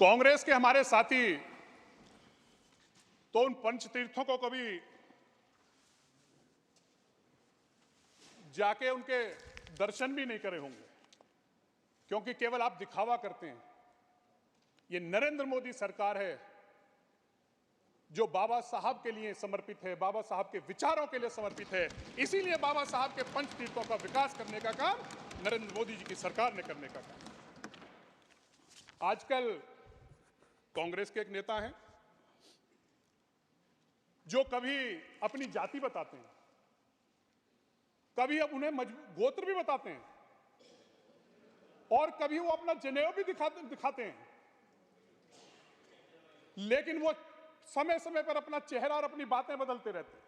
कांग्रेस के हमारे साथी तो उन पंचतीर्थों को कभी जाके उनके दर्शन भी नहीं करे होंगे, क्योंकि केवल आप दिखावा करते हैं। ये नरेंद्र मोदी सरकार है जो बाबा साहब के लिए समर्पित है, बाबा साहब के विचारों के लिए समर्पित है। इसीलिए बाबा साहब के पंचतीर्थों का विकास करने का काम नरेंद्र मोदी जी की सरकार ने करने का काम। आजकल कांग्रेस के एक नेता हैं जो कभी अपनी जाति बताते हैं, कभी अब उन्हें गोत्र भी बताते हैं, और कभी वो अपना जनेऊ भी दिखाते हैं, लेकिन वो समय समय पर अपना चेहरा और अपनी बातें बदलते रहते हैं।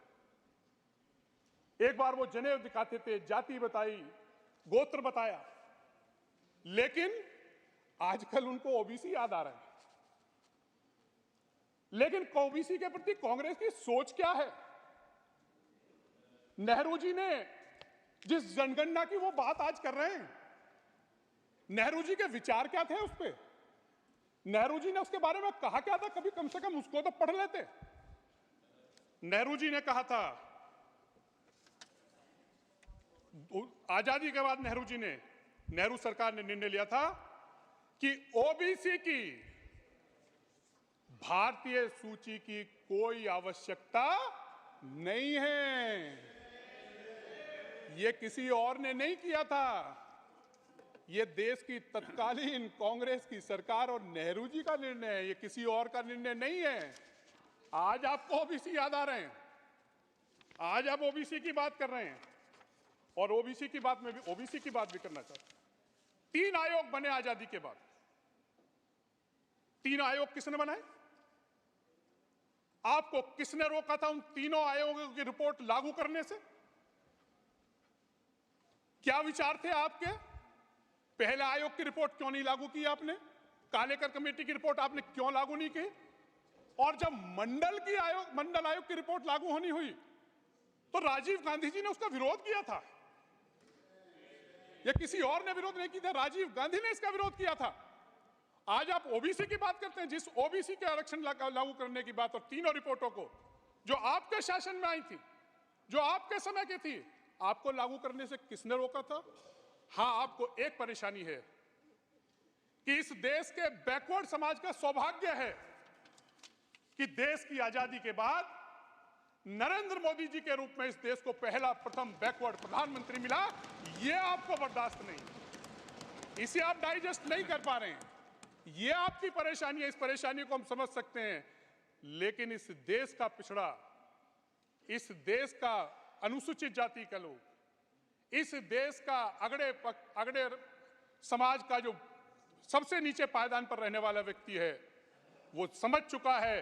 एक बार वो जनेऊ दिखाते थे, जाति बताई, गोत्र बताया, लेकिन आजकल उनको ओबीसी याद आ रहा है। लेकिन ओबीसी के प्रति कांग्रेस की सोच क्या है? नेहरू जी ने जिस जनगणना की वो बात आज कर रहे हैं, नेहरू जी के विचार क्या थे उस पे? नेहरू जी ने उसके बारे में कहा क्या था? कभी कम से कम उसको तो पढ़ लेते। नेहरू जी ने कहा था, आजादी के बाद नेहरू सरकार ने निर्णय लिया था कि ओबीसी की भारतीय सूची की कोई आवश्यकता नहीं है। यह किसी और ने नहीं किया था, यह देश की तत्कालीन कांग्रेस की सरकार और नेहरू जी का निर्णय है, यह किसी और का निर्णय नहीं है। आज आपको ओबीसी याद आ रहे हैं, आज आप ओबीसी की बात कर रहे हैं, और ओबीसी की बात भी करना चाहते हैं। 3 आयोग बने आजादी के बाद। 3 आयोग किसने बनाए? आपको किसने रोका था उन तीनों आयोगों की रिपोर्ट लागू करने से? क्या विचार थे आपके? पहले आयोग की रिपोर्ट क्यों नहीं लागू की आपने? कालेकर कमेटी की रिपोर्ट आपने क्यों लागू नहीं की? और जब मंडल आयोग की रिपोर्ट लागू होनी हुई तो राजीव गांधी जी ने उसका विरोध किया था। यह किसी और ने विरोध नहीं किया था, राजीव गांधी ने इसका विरोध किया था। आज आप ओबीसी की बात करते हैं, जिस ओबीसी के आरक्षण लागू करने की बात, और तीनों रिपोर्टों को जो आपके शासन में आई थी, जो आपके समय की थी, आपको लागू करने से किसने रोका था? हां, आपको एक परेशानी है कि इस देश के बैकवर्ड समाज का सौभाग्य है कि देश की आजादी के बाद नरेंद्र मोदी जी के रूप में इस देश को प्रथम बैकवर्ड प्रधानमंत्री मिला। यह आपको बर्दाश्त नहीं, इसे आप डाइजेस्ट नहीं कर पा रहे हैं। यह आपकी परेशानी है, इस परेशानी को हम समझ सकते हैं, लेकिन इस देश का पिछड़ा, इस देश का अनुसूचित जाति का लोग, इस देश का अगड़े समाज का जो सबसे नीचे पायदान पर रहने वाला व्यक्ति है, वो समझ चुका है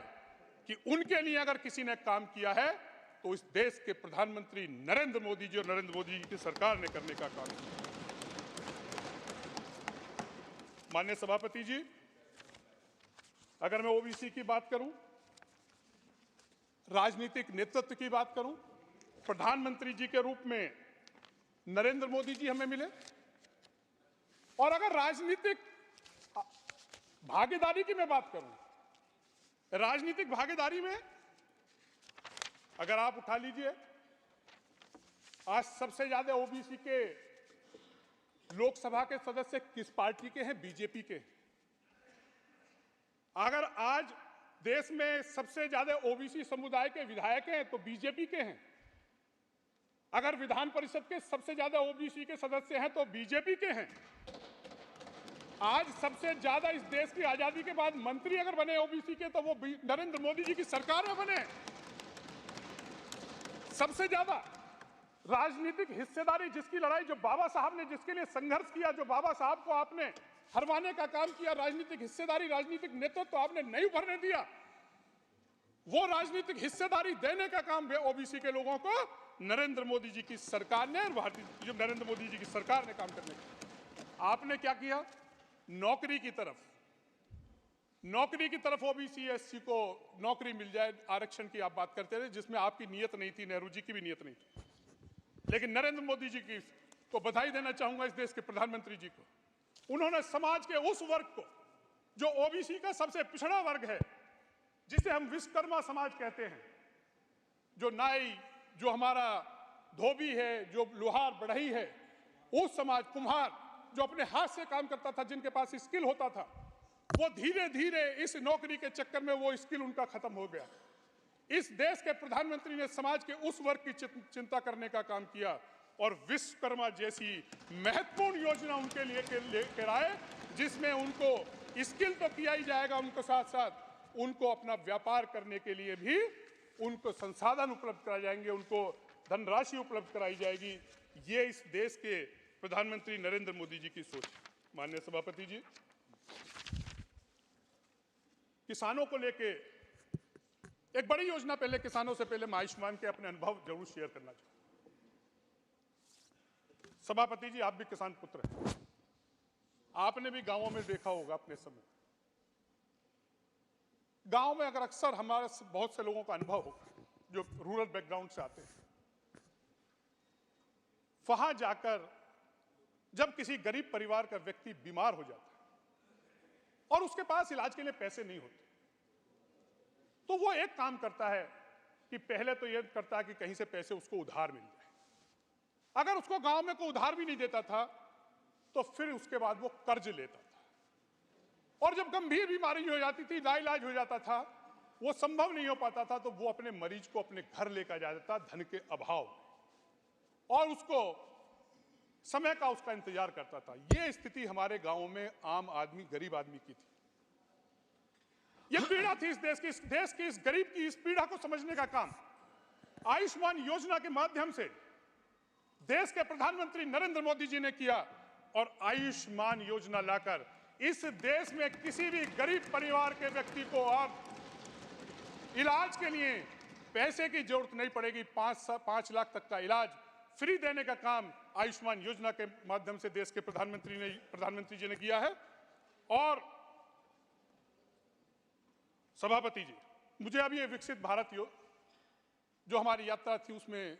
कि उनके लिए अगर किसी ने काम किया है तो इस देश के प्रधानमंत्री नरेंद्र मोदी जी और नरेंद्र मोदी जी की सरकार ने करने का काम किया। माननीय सभापति जी, अगर मैं ओबीसी की बात करूं, राजनीतिक नेतृत्व की बात करूं, प्रधानमंत्री जी के रूप में नरेंद्र मोदी जी हमें मिले, और अगर राजनीतिक भागीदारी की मैं बात करूं, राजनीतिक भागीदारी में अगर आप उठा लीजिए, आज सबसे ज्यादा ओबीसी के लोकसभा के सदस्य किस पार्टी के हैं? बीजेपी के। अगर आज देश में सबसे ज्यादा ओबीसी समुदाय के विधायक हैं तो बीजेपी के हैं। अगर विधान परिषद के सबसे ज्यादा ओबीसी के सदस्य हैं तो बीजेपी के हैं। आज सबसे ज्यादा इस देश की आजादी के बाद मंत्री अगर बने ओबीसी के तो वो नरेंद्र मोदी जी की सरकार में बने। सबसे ज्यादा राजनीतिक हिस्सेदारी, जिसकी लड़ाई, जो बाबा साहब ने जिसके लिए संघर्ष किया, जो बाबा साहब को आपने हरवाने का काम किया, राजनीतिक हिस्सेदारी, राजनीतिक नेतृत्व तो आपने नहीं उभरने दिया, वो राजनीतिक हिस्सेदारी देने का काम ओबीसी के लोगों को नरेंद्र मोदी जी की सरकार ने, नरेंद्र मोदी जी की सरकार ने काम करने का। आपने क्या किया? नौकरी की तरफ ओबीसी एससी को नौकरी मिल जाए, आरक्षण की आप बात करते थे, जिसमें आपकी नीयत नहीं थी, नेहरू जी की भी नीयत नहीं थी। लेकिन नरेंद्र मोदी जी को बधाई देना चाहूंगा, इस देश के प्रधानमंत्री जी को। उन्होंने समाज के उस वर्ग को जो ओबीसी का सबसे पिछड़ा वर्ग है, जिसे हम विश्वकर्मा समाज कहते हैं, जो नाई, जो हमारा धोबी है, जो लोहार बढ़ई है, उस समाज, कुम्हार जो अपने हाथ से काम करता था, जिनके पास स्किल होता था, वो धीरे धीरे इस नौकरी के चक्कर में वो स्किल उनका खत्म हो गया। इस देश के प्रधानमंत्री ने समाज के उस वर्ग की चिंता करने का काम किया और विश्वकर्मा जैसी महत्वपूर्ण योजना उनके लिए लेकर आए, जिसमें उनको स्किल तो किया ही जाएगा, उनको साथ साथ उनको अपना व्यापार करने के लिए भी उनको संसाधन उपलब्ध कराए जाएंगे, उनको धनराशि उपलब्ध कराई जाएगी। ये इस देश के प्रधानमंत्री नरेंद्र मोदी जी की सोच है। माननीय सभापति जी, किसानों को लेके एक बड़ी योजना, पहले किसानों से पहले मैं आयुष्मान के अपने अनुभव जरूर शेयर करना चाहूंगा। सभापति जी, आप भी किसान पुत्र हैं, आपने भी गांवों में देखा होगा अपने समय। गांव में अगर अक्सर हमारे बहुत से लोगों का अनुभव होगा जो रूरल बैकग्राउंड से आते हैं, वहां जाकर जब किसी गरीब परिवार का व्यक्ति बीमार हो जाता है और उसके पास इलाज के लिए पैसे नहीं होते, तो वो एक काम करता है कि पहले तो ये करता है कि कहीं से पैसे उसको उधार मिल जाए। अगर उसको गांव में कोई उधार भी नहीं देता था तो फिर उसके बाद वो कर्ज लेता था, और जब गंभीर बीमारी हो जाती थी, लाइलाज हो जाता था, वो संभव नहीं हो पाता था, तो वो अपने मरीज को अपने घर लेकर जाता था धन के अभाव, और उसको समय का उसका इंतजार करता था। ये स्थिति हमारे गांवों में आम आदमी, गरीब आदमी की थी। ये पीड़ा थी इस देश की इस गरीब की इस पीड़ा को समझने का काम आयुष्मान योजना के माध्यम से देश के प्रधानमंत्री नरेंद्र मोदी जी ने किया, और आयुष्मान योजना लाकर इस देश में किसी भी गरीब परिवार के व्यक्ति को अब इलाज के लिए पैसे की जरूरत नहीं पड़ेगी। 5 लाख तक का इलाज फ्री देने का काम आयुष्मान योजना के माध्यम से देश के प्रधानमंत्री जी ने किया है। और सभापति जी, मुझे अभी ये विकसित भारत जो हमारी यात्रा थी उसमें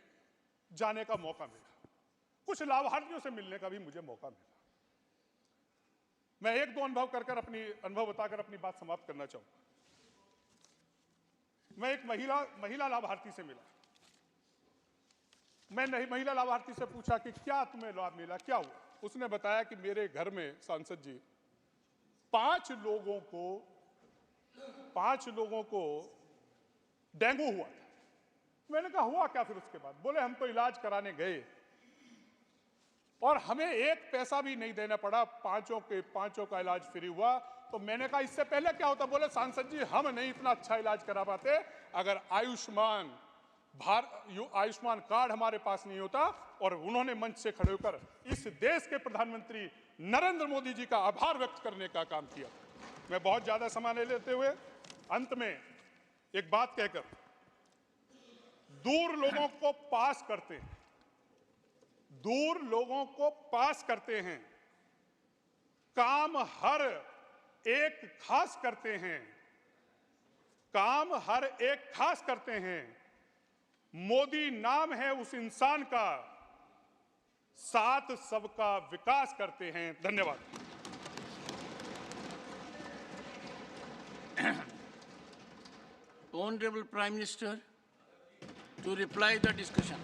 जाने का मौका मिला, कुछ लाभार्थियों से मिलने का भी मुझे मौका मिला। मैं एक दो अनुभव बताकर अपनी बात समाप्त करना चाहूंगा। मैं एक महिला लाभार्थी से मिला। मैं महिला लाभार्थी से पूछा कि क्या तुम्हें लाभ मिला, क्या हुआ? उसने बताया कि मेरे घर में सांसद जी 5 लोगों को डेंगू हुआ था। मैंने कहा हुआ क्या फिर उसके बाद? बोले हम तो इलाज कराने गए और हमें 1 पैसा भी नहीं देना पड़ा, 5 का इलाज फ्री हुआ। तो मैंने कहा इससे पहले क्या होता? बोले सांसद जी हम नहीं इतना अच्छा इलाज करा पाते अगर आयुष्मान कार्ड हमारे पास नहीं होता। और उन्होंने मंच से खड़े होकर इस देश के प्रधानमंत्री नरेंद्र मोदी जी का आभार व्यक्त करने का काम किया। मैं बहुत ज्यादा समय ले लेते हुए अंत में एक बात कहकर, दूर लोगों को पास करते हैं, काम हर एक खास करते हैं, मोदी नाम है उस इंसान का, साथ सबका विकास करते हैं। धन्यवाद। Honorable Prime Minister, to reply the discussion.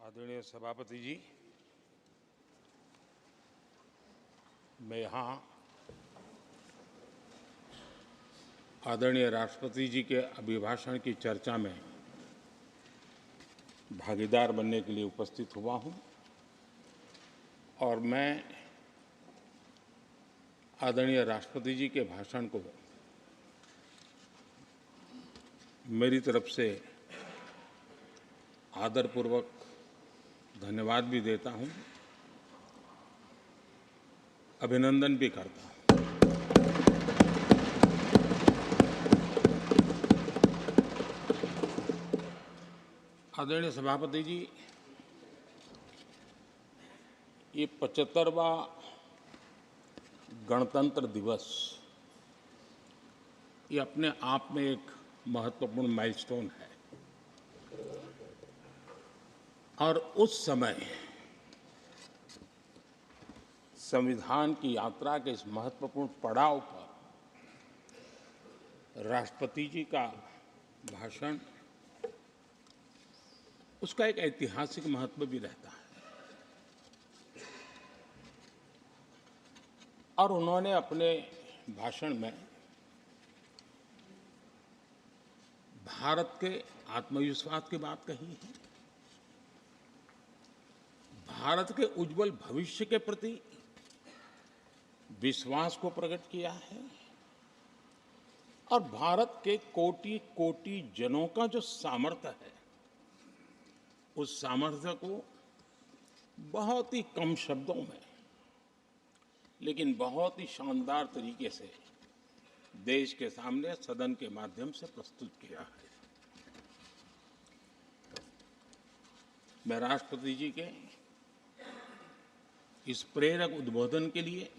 आदरणीय सभापति जी, मैं यहाँ आदरणीय राष्ट्रपति जी के अभिभाषण की चर्चा में भागीदार बनने के लिए उपस्थित हुआ हूँ और मैं आदरणीय राष्ट्रपति जी के भाषण को मेरी तरफ से आदरपूर्वक धन्यवाद भी देता हूँ, अभिनंदन भी करता हूँ। आदरणीय सभापति जी, ये 75वां गणतंत्र दिवस ये अपने आप में एक महत्वपूर्ण माइलस्टोन है और उस समय संविधान की यात्रा के इस महत्वपूर्ण पड़ाव पर राष्ट्रपति जी का भाषण, उसका एक ऐतिहासिक महत्व भी रहता है। और उन्होंने अपने भाषण में भारत के आत्मविश्वास की बात कही है, भारत के उज्जवल भविष्य के प्रति विश्वास को प्रकट किया है और भारत के कोटि कोटि जनों का जो सामर्थ्य है, उस सामर्थ्य को बहुत ही कम शब्दों में लेकिन बहुत ही शानदार तरीके से देश के सामने सदन के माध्यम से प्रस्तुत किया है। मैं राष्ट्रपति जी के इस प्रेरक उद्बोधन के लिए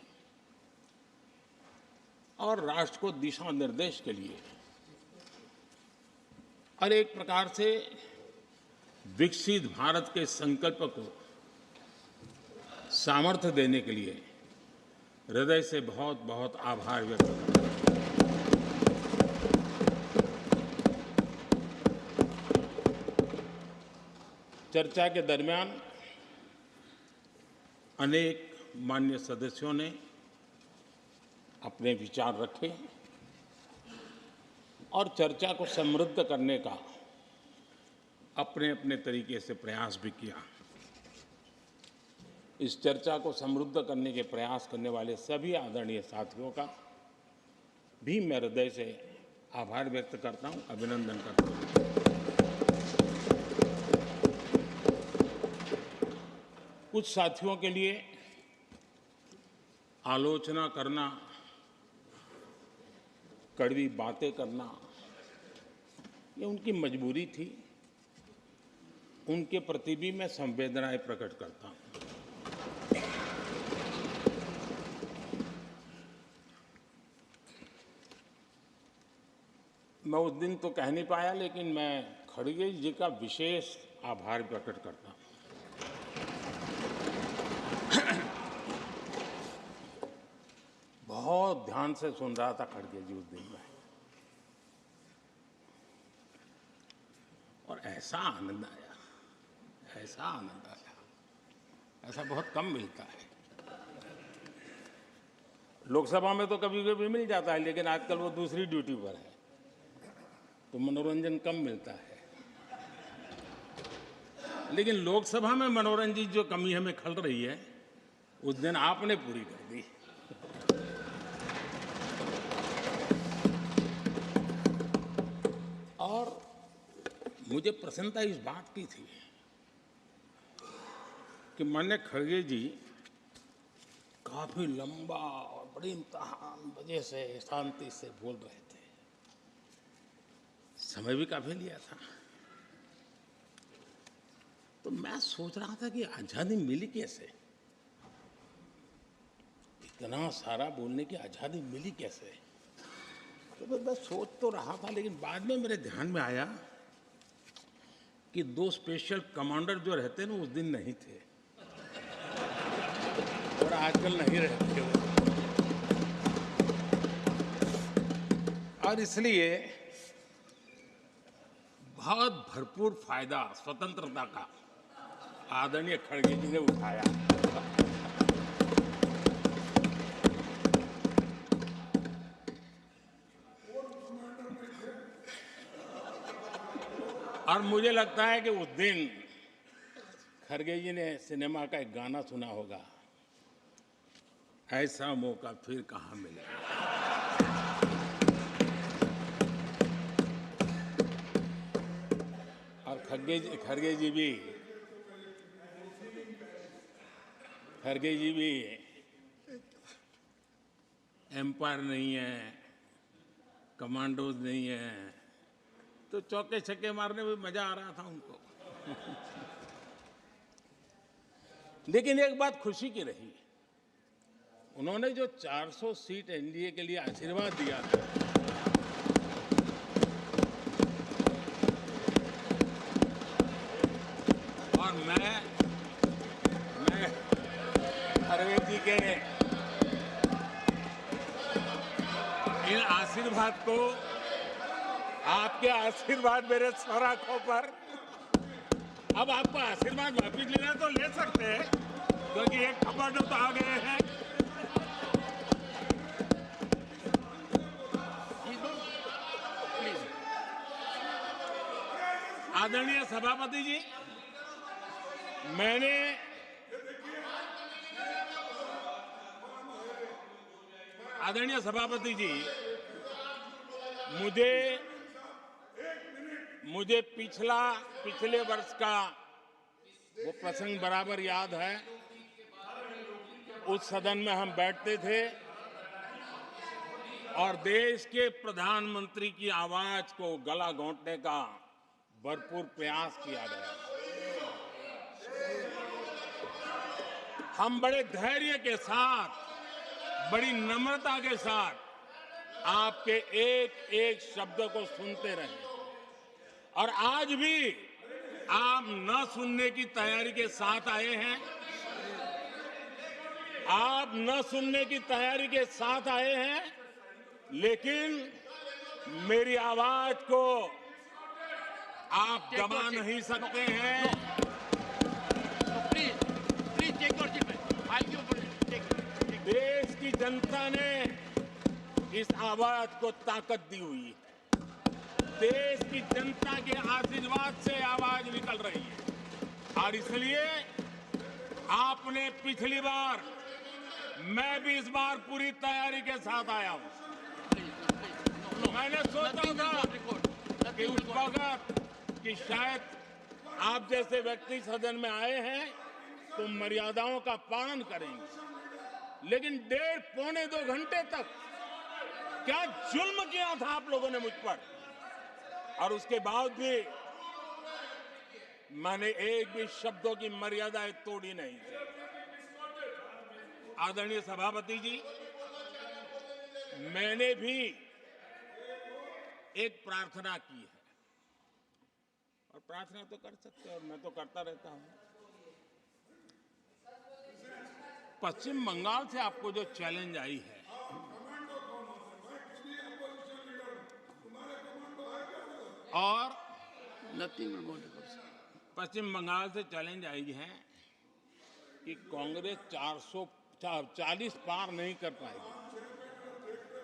और राष्ट्र को दिशा निर्देश के लिए और एक प्रकार से विकसित भारत के संकल्प को सामर्थ्य देने के लिए हृदय से बहुत बहुत आभार व्यक्त करता हूं। चर्चा के दरमियान अनेक मान्य सदस्यों ने अपने विचार रखे और चर्चा को समृद्ध करने का अपने अपने तरीके से प्रयास भी किया। इस चर्चा को समृद्ध करने के प्रयास करने वाले सभी आदरणीय साथियों का भी मैं हृदय से आभार व्यक्त करता हूं, अभिनंदन करता हूं। कुछ साथियों के लिए आलोचना करना, कड़वी बातें करना, ये उनकी मजबूरी थी। उनके प्रति भी मैं संवेदनाएं प्रकट करता हूं। मैं उस दिन तो कह नहीं पाया, लेकिन मैं खड़गे जी का विशेष आभार प्रकट करता हूं। बहुत ध्यान से सुन रहा था खड़गे जी उस दिन में, और ऐसा आनंद आया, ऐसा आनंद आया, ऐसा बहुत कम मिलता है। लोकसभा में तो कभी कभी मिल जाता है, लेकिन आजकल वो दूसरी ड्यूटी पर है तो मनोरंजन कम मिलता है। लेकिन लोकसभा में मनोरंजन की जो कमी हमें खल रही है, उस दिन आपने पूरी कर दी। और मुझे प्रसन्नता इस बात की थी कि माननीय खड़गे जी काफी लंबा और बड़ी इम्तिहान वजह से शांति से बोल रहे थे। समय भी काफी लिया था। तो मैं सोच रहा था कि आजादी मिली कैसे, इतना सारा बोलने की आजादी मिली कैसे। तो मैं सोच तो रहा था, लेकिन बाद में मेरे ध्यान में आया कि दो स्पेशल कमांडर जो रहते हैं ना, उस दिन नहीं थे और आजकल नहीं रहते वो। और इसलिए बहुत भरपूर फायदा स्वतंत्रता का आदरणीय खड़गे जी ने उठाया। और मुझे लगता है कि उस दिन खड़गे जी ने सिनेमा का एक गाना सुना होगा, ऐसा मौका फिर कहाँ मिलेगा। और खड़गे जी भी एम्पायर नहीं है, कमांडोज नहीं है, तो चौके छक्के मारने में मजा आ रहा था उनको। लेकिन एक बात खुशी की रही, उन्होंने जो 400 सीट एनडीए के लिए आशीर्वाद दिया था, तरीके ने इन आशीर्वाद को, आपके आशीर्वाद मेरे सर आंखों पर, अब आपको आशीर्वाद वापिस लेना तो ले सकते हैं, क्योंकि एक खबर तो आ गए हैं। आदरणीय सभापति जी, मैंने आदरणीय सभापति जी, मुझे पिछले वर्ष का वो प्रसंग बराबर याद है। उस सदन में हम बैठते थे और देश के प्रधानमंत्री की आवाज को गला घोंटने का भरपूर प्रयास किया गया। हम बड़े धैर्य के साथ, बड़ी नम्रता के साथ आपके एक एक शब्द को सुनते रहे, और आज भी आप न सुनने की तैयारी के साथ आए हैं। आप न सुनने की तैयारी के साथ आए हैं, लेकिन मेरी आवाज को आप दबा नहीं सकते हैं। देश की जनता ने इस आवाज को ताकत दी हुई है। देश की जनता के आशीर्वाद से आवाज निकल रही है, और इसलिए आपने पिछली बार, मैं भी इस बार पूरी तैयारी के साथ आया हूं। मैंने सोचा था कि उस वक्त कि शायद आप जैसे व्यक्ति सदन में आए हैं तो मर्यादाओं का पालन करेंगे, लेकिन पौने 2 घंटे तक क्या जुल्म किया था आप लोगों ने मुझ पर, और उसके बाद भी मैंने एक भी शब्दों की मर्यादाएं तोड़ी नहीं थी। आदरणीय सभापति जी, मैंने भी एक प्रार्थना की है, और प्रार्थना तो कर सकते हैं, और मैं तो करता रहता हूं। पश्चिम बंगाल से आपको जो चैलेंज आई है, और पश्चिम बंगाल से चैलेंज आई है कि कांग्रेस 440 पार नहीं कर पाएगी,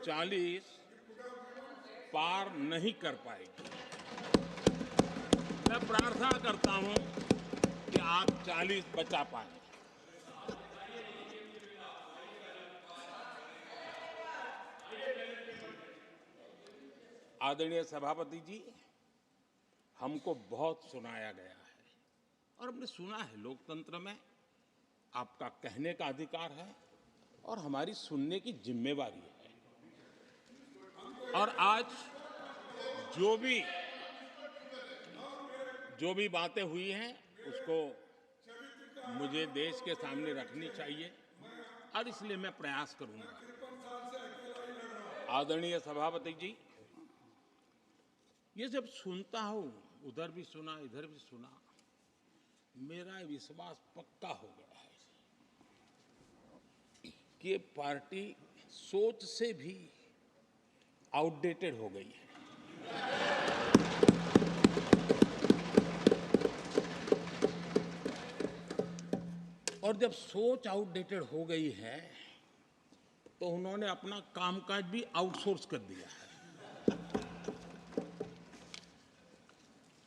40 पार नहीं कर पाएगी। मैं प्रार्थना करता हूं कि आप 40 बचा पाए। आदरणीय सभापति जी, हमको बहुत सुनाया गया है, और हमने सुना है। लोकतंत्र में आपका कहने का अधिकार है, और हमारी सुनने की जिम्मेवारी है। और आज जो भी बातें हुई हैं, उसको मुझे देश के सामने रखनी चाहिए, और इसलिए मैं प्रयास करूंगा। आदरणीय सभापति जी, ये जब सुनता हूं, उधर भी सुना, इधर भी सुना, मेरा विश्वास पक्का हो गया है कि ये पार्टी सोच से भी आउटडेटेड हो गई है। और जब सोच आउटडेटेड हो गई है, तो उन्होंने अपना कामकाज भी आउटसोर्स कर दिया है।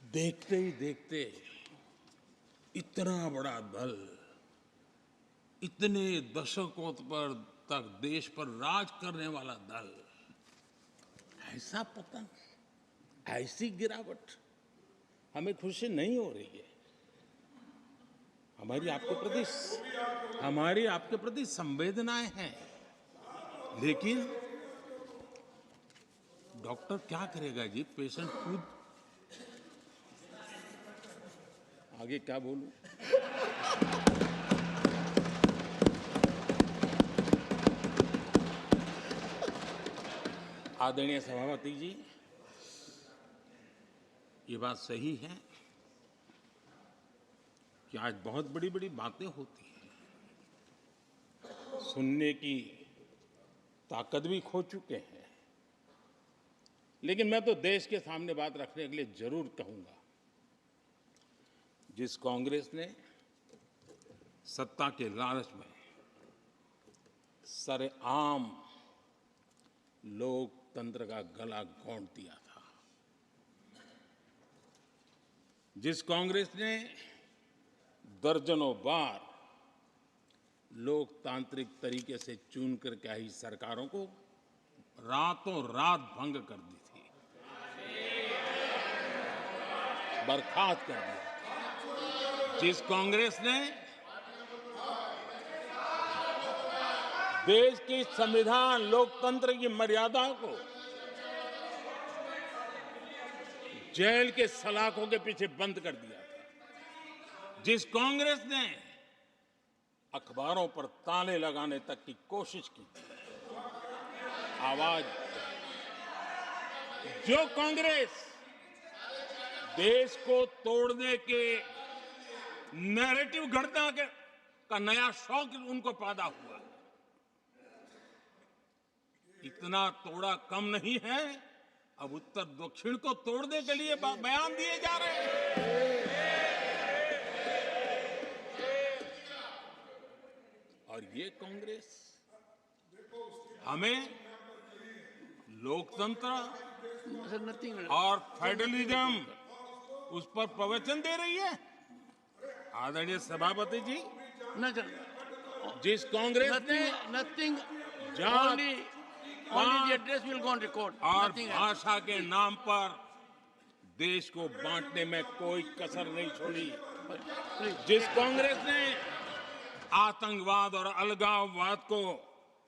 देखते ही देखते इतना बड़ा दल, इतने दशकों पर तक देश पर राज करने वाला दल, ऐसा पतन, ऐसी गिरावट, हमें खुशी नहीं हो रही है। हमारी आपके प्रति संवेदनाएं हैं, लेकिन डॉक्टर क्या करेगा जी, पेशेंट खुद। आगे क्या बोलूं? आदरणीय सभापति जी, ये बात सही है कि आज बहुत बड़ी बड़ी बातें होती हैं, सुनने की ताकत भी खो चुके हैं। लेकिन मैं तो देश के सामने बात रखने के लिए जरूर कहूंगा, जिस कांग्रेस ने सत्ता के लालच में सरेआम लोकतंत्र का गला घोंट दिया था, जिस कांग्रेस ने दर्जनों बार लोकतांत्रिक तरीके से चुन करके आई सरकारों को रातों रात भंग कर दी थी, बर्खास्त कर दिया, जिस कांग्रेस ने देश की संविधान लोकतंत्र की मर्यादाओं को जेल के सलाखों के पीछे बंद कर दिया था, जिस कांग्रेस ने अखबारों पर ताले लगाने तक की कोशिश की, आवाज, जो कांग्रेस देश को तोड़ने के नैरेटिव घड़ना का नया शौक उनको पैदा हुआ, इतना तोड़ा कम नहीं है, अब उत्तर दक्षिण को तोड़ने के लिए बयान दिए जा रहे हैं। और ये कांग्रेस हमें लोकतंत्र और फेडरलिज्म उस पर प्रवचन दे रही है। आदरणीय सभापति जी, जिस कांग्रेस ने nothing, जात, only the address will go on record. और Nothing else. भाषा के नाम पर देश को बांटने में कोई कसर नहीं छोड़ी, Please. जिस कांग्रेस ने आतंकवाद और अलगाववाद को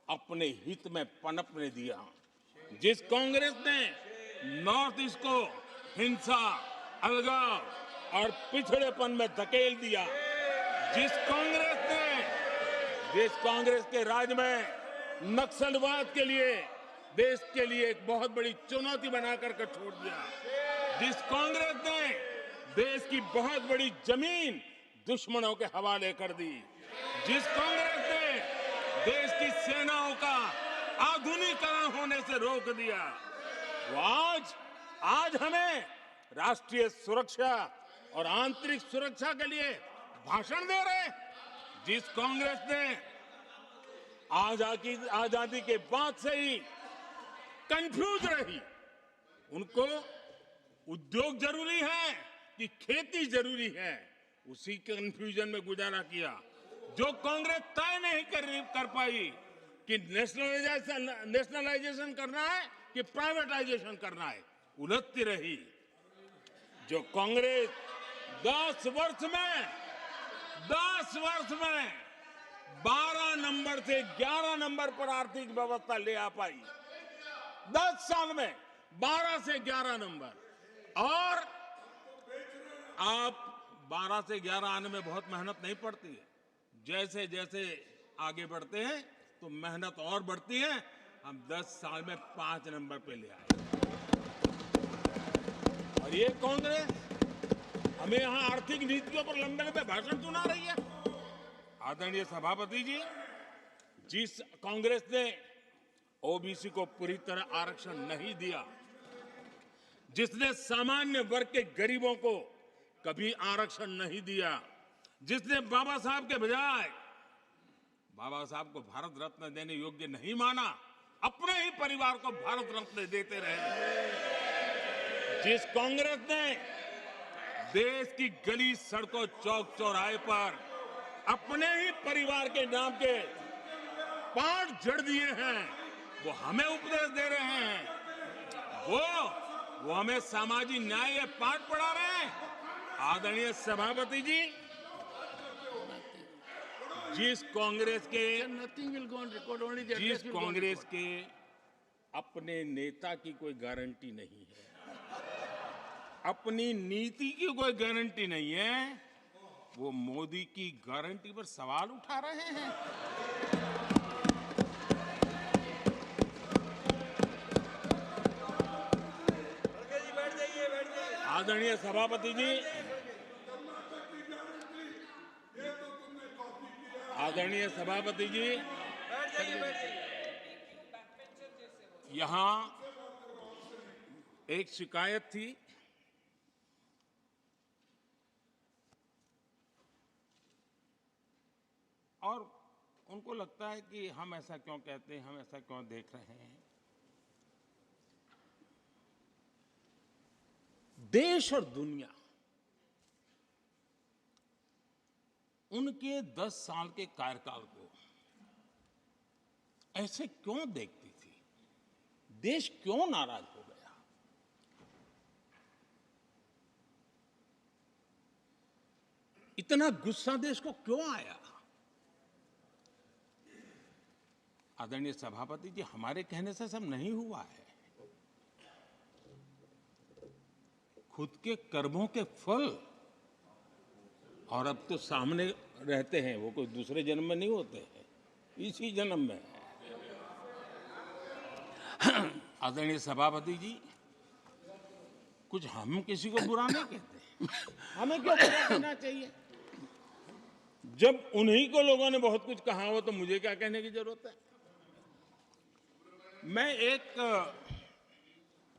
अपने हित में पनपने दिया, जिस कांग्रेस ने नॉर्थ ईस्ट को हिंसा, अलगाव और पिछड़ेपन में धकेल दिया, जिस कांग्रेस के राज में नक्सलवाद के लिए देश के लिए एक बहुत बड़ी चुनौती बनाकर के छोड़ दिया, जिस कांग्रेस ने देश की बहुत बड़ी जमीन दुश्मनों के हवाले कर दी, जिस कांग्रेस ने देश की सेनाओं का आधुनिकीकरण होने से रोक दिया, वो आज हमें राष्ट्रीय सुरक्षा और आंतरिक सुरक्षा के लिए भाषण दे रहे हैं। जिस कांग्रेस ने आजादी के बाद से ही कंफ्यूज रही, उनको उद्योग जरूरी है कि खेती जरूरी है, उसी कंफ्यूजन में गुजारा किया। जो कांग्रेस तय नहीं कर पाई कि नेशनलाइजेशन करना है कि प्राइवेटाइजेशन करना है, उलझती रही। जो कांग्रेस 10 वर्ष में 12 नंबर से 11 नंबर पर आर्थिक व्यवस्था ले आ पाई, 10 साल में 12 से 11 नंबर, और आप 12 से 11 आने में बहुत मेहनत नहीं पड़ती है। जैसे जैसे आगे बढ़ते हैं तो मेहनत और बढ़ती है। हम 10 साल में 5 नंबर पे ले आए, और ये कांग्रेस हमें यहाँ आर्थिक नीतियों पर लंबे लंबे भाषण सुना रही है। आदरणीय सभापति जी, जिस कांग्रेस ने ओबीसी को पूरी तरह आरक्षण नहीं दिया, जिसने सामान्य वर्ग के गरीबों को कभी आरक्षण नहीं दिया, जिसने बाबा साहब के बजाय बाबा साहब को भारत रत्न देने योग्य नहीं माना, अपने ही परिवार को भारत रत्न देते रहे, जिस कांग्रेस ने देश की गली सड़कों चौक चौराहे पर अपने ही परिवार के नाम के पाठ जड़ दिए हैं, वो हमें उपदेश दे रहे हैं, वो हमें सामाजिक न्याय के पाठ पढ़ा रहे हैं। आदरणीय सभापति जी, जिस कांग्रेस के Nothing will go on record, only the जिस address will go on Congress record. के अपने नेता की कोई गारंटी नहीं है, अपनी नीति की कोई गारंटी नहीं है, वो मोदी की गारंटी पर सवाल उठा रहे हैं। आदरणीय सभापति जी, आदरणीय सभापति जी, यहाँ एक शिकायत थी और उनको लगता है कि हम ऐसा क्यों कहते हैं, हम ऐसा क्यों देख रहे हैं। देश और दुनिया उनके 10 साल के कार्यकाल को ऐसे क्यों देखती थी, देश क्यों नाराज हो गया। इतना गुस्सा देश को क्यों आया। आदरणीय सभापति जी, हमारे कहने से सब नहीं हुआ है। खुद के कर्मों के फल और अब तो सामने रहते हैं, वो कोई दूसरे जन्म में नहीं होते हैं, इसी जन्म में है। आदरणीय सभापति जी, कुछ हम किसी को बुरा नहीं कहते, हमें क्यों बुरा कहना चाहिए। जब उन्हीं को लोगों ने बहुत कुछ कहा हो तो मुझे क्या कहने की जरूरत है। मैं एक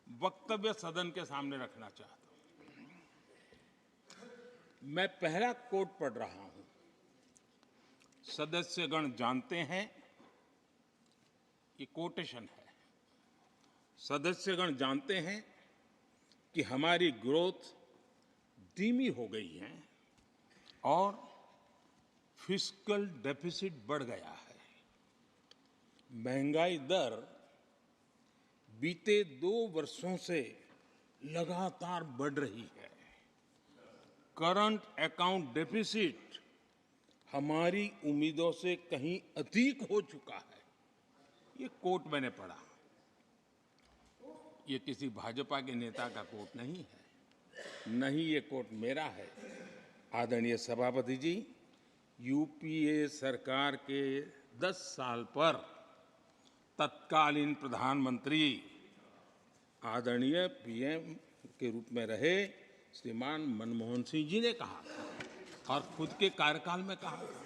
वक्तव्य सदन के सामने रखना चाहता हूं। मैं पहला कोट पढ़ रहा हूं। सदस्यगण जानते हैं, ये कोटेशन है। सदस्यगण जानते हैं कि हमारी ग्रोथ धीमी हो गई है और फिस्कल डेफिसिट बढ़ गया है। महंगाई दर बीते 2 वर्षों से लगातार बढ़ रही है। करंट अकाउंट डेफिसिट हमारी उम्मीदों से कहीं अधिक हो चुका है। ये कोट मैंने पढ़ा। ये किसी भाजपा के नेता का कोट नहीं है, नहीं ये कोट मेरा है। आदरणीय सभापति जी, यूपीए सरकार के 10 साल पर तत्कालीन प्रधानमंत्री आदरणीय पीएम के रूप में रहे श्रीमान मनमोहन सिंह जी ने कहा था और खुद के कार्यकाल में कहा था।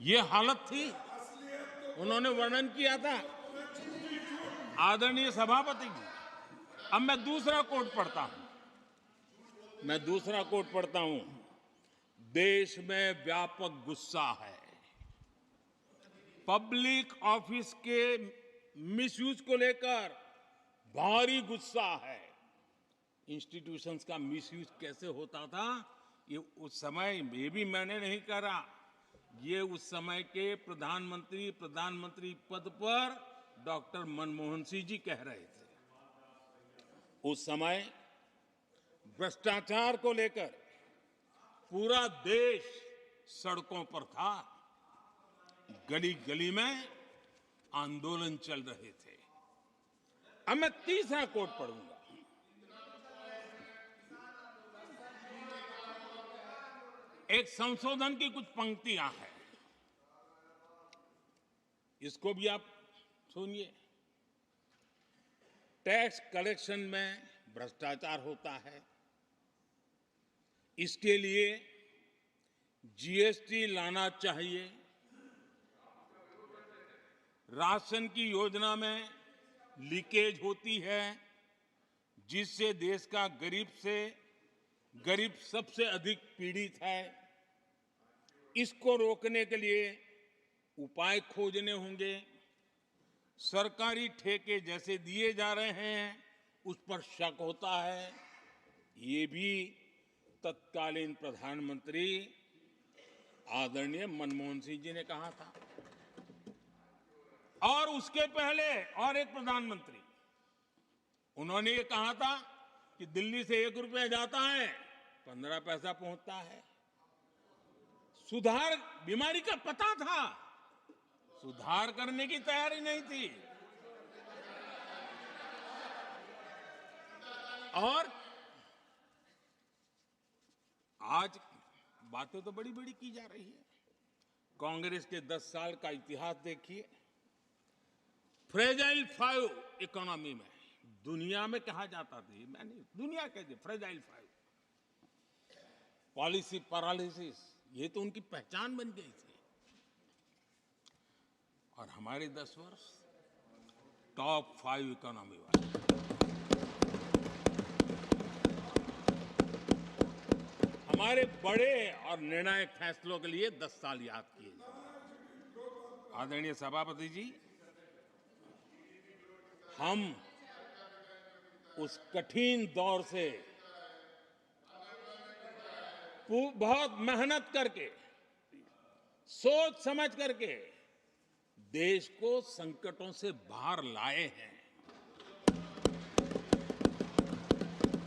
ये हालत थी, उन्होंने वर्णन किया था। आदरणीय सभापति जी, अब मैं दूसरा कोट पढ़ता हूं। देश में व्यापक गुस्सा है। पब्लिक ऑफिस के मिसयूज को लेकर भारी गुस्सा है। इंस्टीट्यूशंस का मिसयूज कैसे होता था, ये उस समय ये भी मैंने नहीं करा, ये उस समय के प्रधानमंत्री पद पर डॉक्टर मनमोहन सिंह जी कह रहे थे। उस समय भ्रष्टाचार को लेकर पूरा देश सड़कों पर था, गली गली में आंदोलन चल रहे थे। अब मैं तीसरा कोट पढ़ूंगा। एक संशोधन की कुछ पंक्तियां हैं, इसको भी आप सुनिए। टैक्स कलेक्शन में भ्रष्टाचार होता है, इसके लिए जीएसटी लाना चाहिए। राशन की योजना में लीकेज होती है, जिससे देश का गरीब सबसे अधिक पीड़ित है। इसको रोकने के लिए उपाय खोजने होंगे। सरकारी ठेके जैसे दिए जा रहे हैं, उस पर शक होता है। ये भी तत्कालीन प्रधानमंत्री आदरणीय मनमोहन सिंह जी ने कहा था। और उसके पहले और एक प्रधानमंत्री, उन्होंने ये कहा था कि दिल्ली से 1 रुपया जाता है 15 पैसा पहुंचता है। सुधार, बीमारी का पता था, सुधार करने की तैयारी नहीं थी। और आज बातें तो बड़ी बड़ी की जा रही है। कांग्रेस के 10 साल का इतिहास देखिए। फ्रेजाइल 5 इकोनॉमी में दुनिया में कहा जाता था, मैं नहीं, दुनिया कहती फ्रेजाइल 5, पॉलिसी पैरालिसिस, ये तो उनकी पहचान बन गई थी। और हमारे 10 वर्ष टॉप 5 इकोनॉमी वाले। हमारे बड़े और निर्णायक फैसलों के लिए 10 साल याद किए जाएंगे। आदरणीय सभापति जी, हम उस कठिन दौर से बहुत मेहनत करके, सोच समझ करके देश को संकटों से बाहर लाए हैं।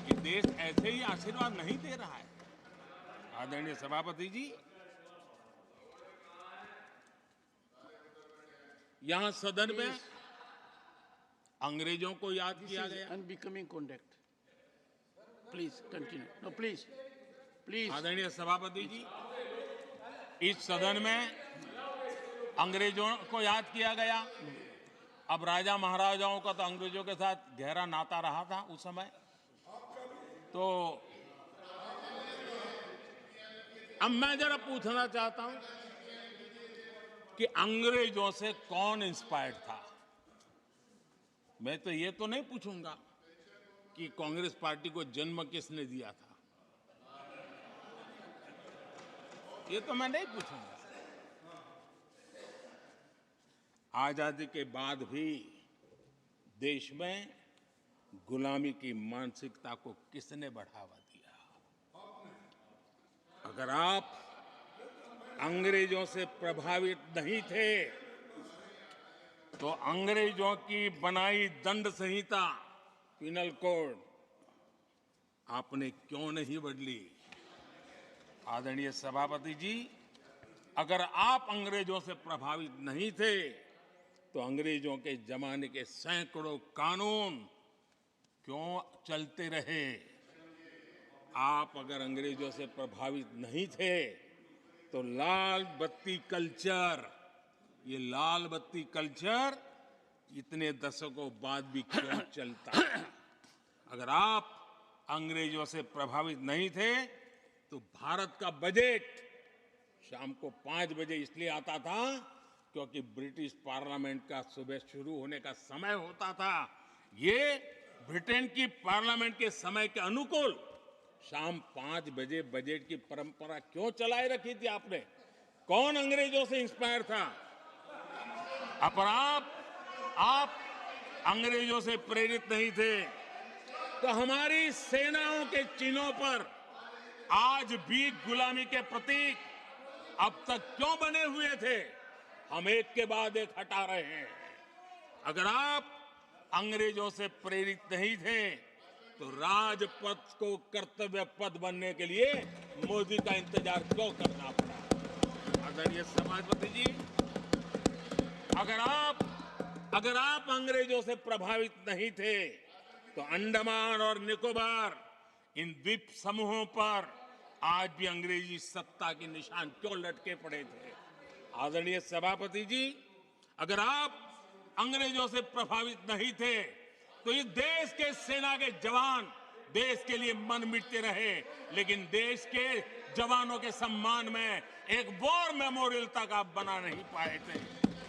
ये देश ऐसे ही आशीर्वाद नहीं दे रहा है। आदरणीय सभापति जी, यहां सदन में अंग्रेजों को याद किया गया। Unbecoming conduct. Please continue. No please please. आदरणीय सभापति जी, इस सदन में अंग्रेजों को याद किया गया। अब राजा महाराजाओं का तो अंग्रेजों के साथ गहरा नाता रहा था उस समय, तो अब मैं जरा पूछना चाहता हूं कि अंग्रेजों से कौन इंस्पायर्ड था। मैं तो ये तो नहीं पूछूंगा कि कांग्रेस पार्टी को जन्म किसने दिया था, ये तो मैं नहीं पूछूंगा। आजादी के बाद भी देश में गुलामी की मानसिकता को किसने बढ़ावा दिया? अगर आप अंग्रेजों से प्रभावित नहीं थे तो अंग्रेजों की बनाई दंड संहिता, पिनल कोड, आपने क्यों नहीं बदली? आदरणीय सभापति जी, अगर आप अंग्रेजों से प्रभावित नहीं थे तो अंग्रेजों के जमाने के सैकड़ों कानून क्यों चलते रहे? आप अगर अंग्रेजों से प्रभावित नहीं थे तो लाल बत्ती कल्चर, ये लाल बत्ती कल्चर इतने दशकों बाद भी क्यों चलता? अगर आप अंग्रेजों से प्रभावित नहीं थे तो भारत का बजट शाम को 5 बजे इसलिए आता था क्योंकि ब्रिटिश पार्लियामेंट का सुबह शुरू होने का समय होता था। ये ब्रिटेन की पार्लियामेंट के समय के अनुकूल शाम 5 बजे बजट की परंपरा क्यों चलाए रखी थी आपने? कौन अंग्रेजों से इंस्पायर था? पर आप अंग्रेजों से प्रेरित नहीं थे तो हमारी सेनाओं के चिन्हों पर आज भी गुलामी के प्रतीक अब तक क्यों बने हुए थे? हम एक के बाद एक हटा रहे हैं। अगर आप अंग्रेजों से प्रेरित नहीं थे तो राजपथ को कर्तव्य पथ बनने के लिए मोदी का इंतजार क्यों करना पड़ा? आदरणीय सभापति जी, अगर आप अंग्रेजों से प्रभावित नहीं थे तो अंडमान और निकोबार, इन द्वीप समूहों पर आज भी अंग्रेजी सत्ता के निशान क्यों लटके पड़े थे? आदरणीय सभापति जी, अगर आप अंग्रेजों से प्रभावित नहीं थे तो इस देश के सेना के जवान देश के लिए मन मिटते रहे, लेकिन देश के जवानों के सम्मान में एक वॉर मेमोरियल तक आप बना नहीं पाए थे।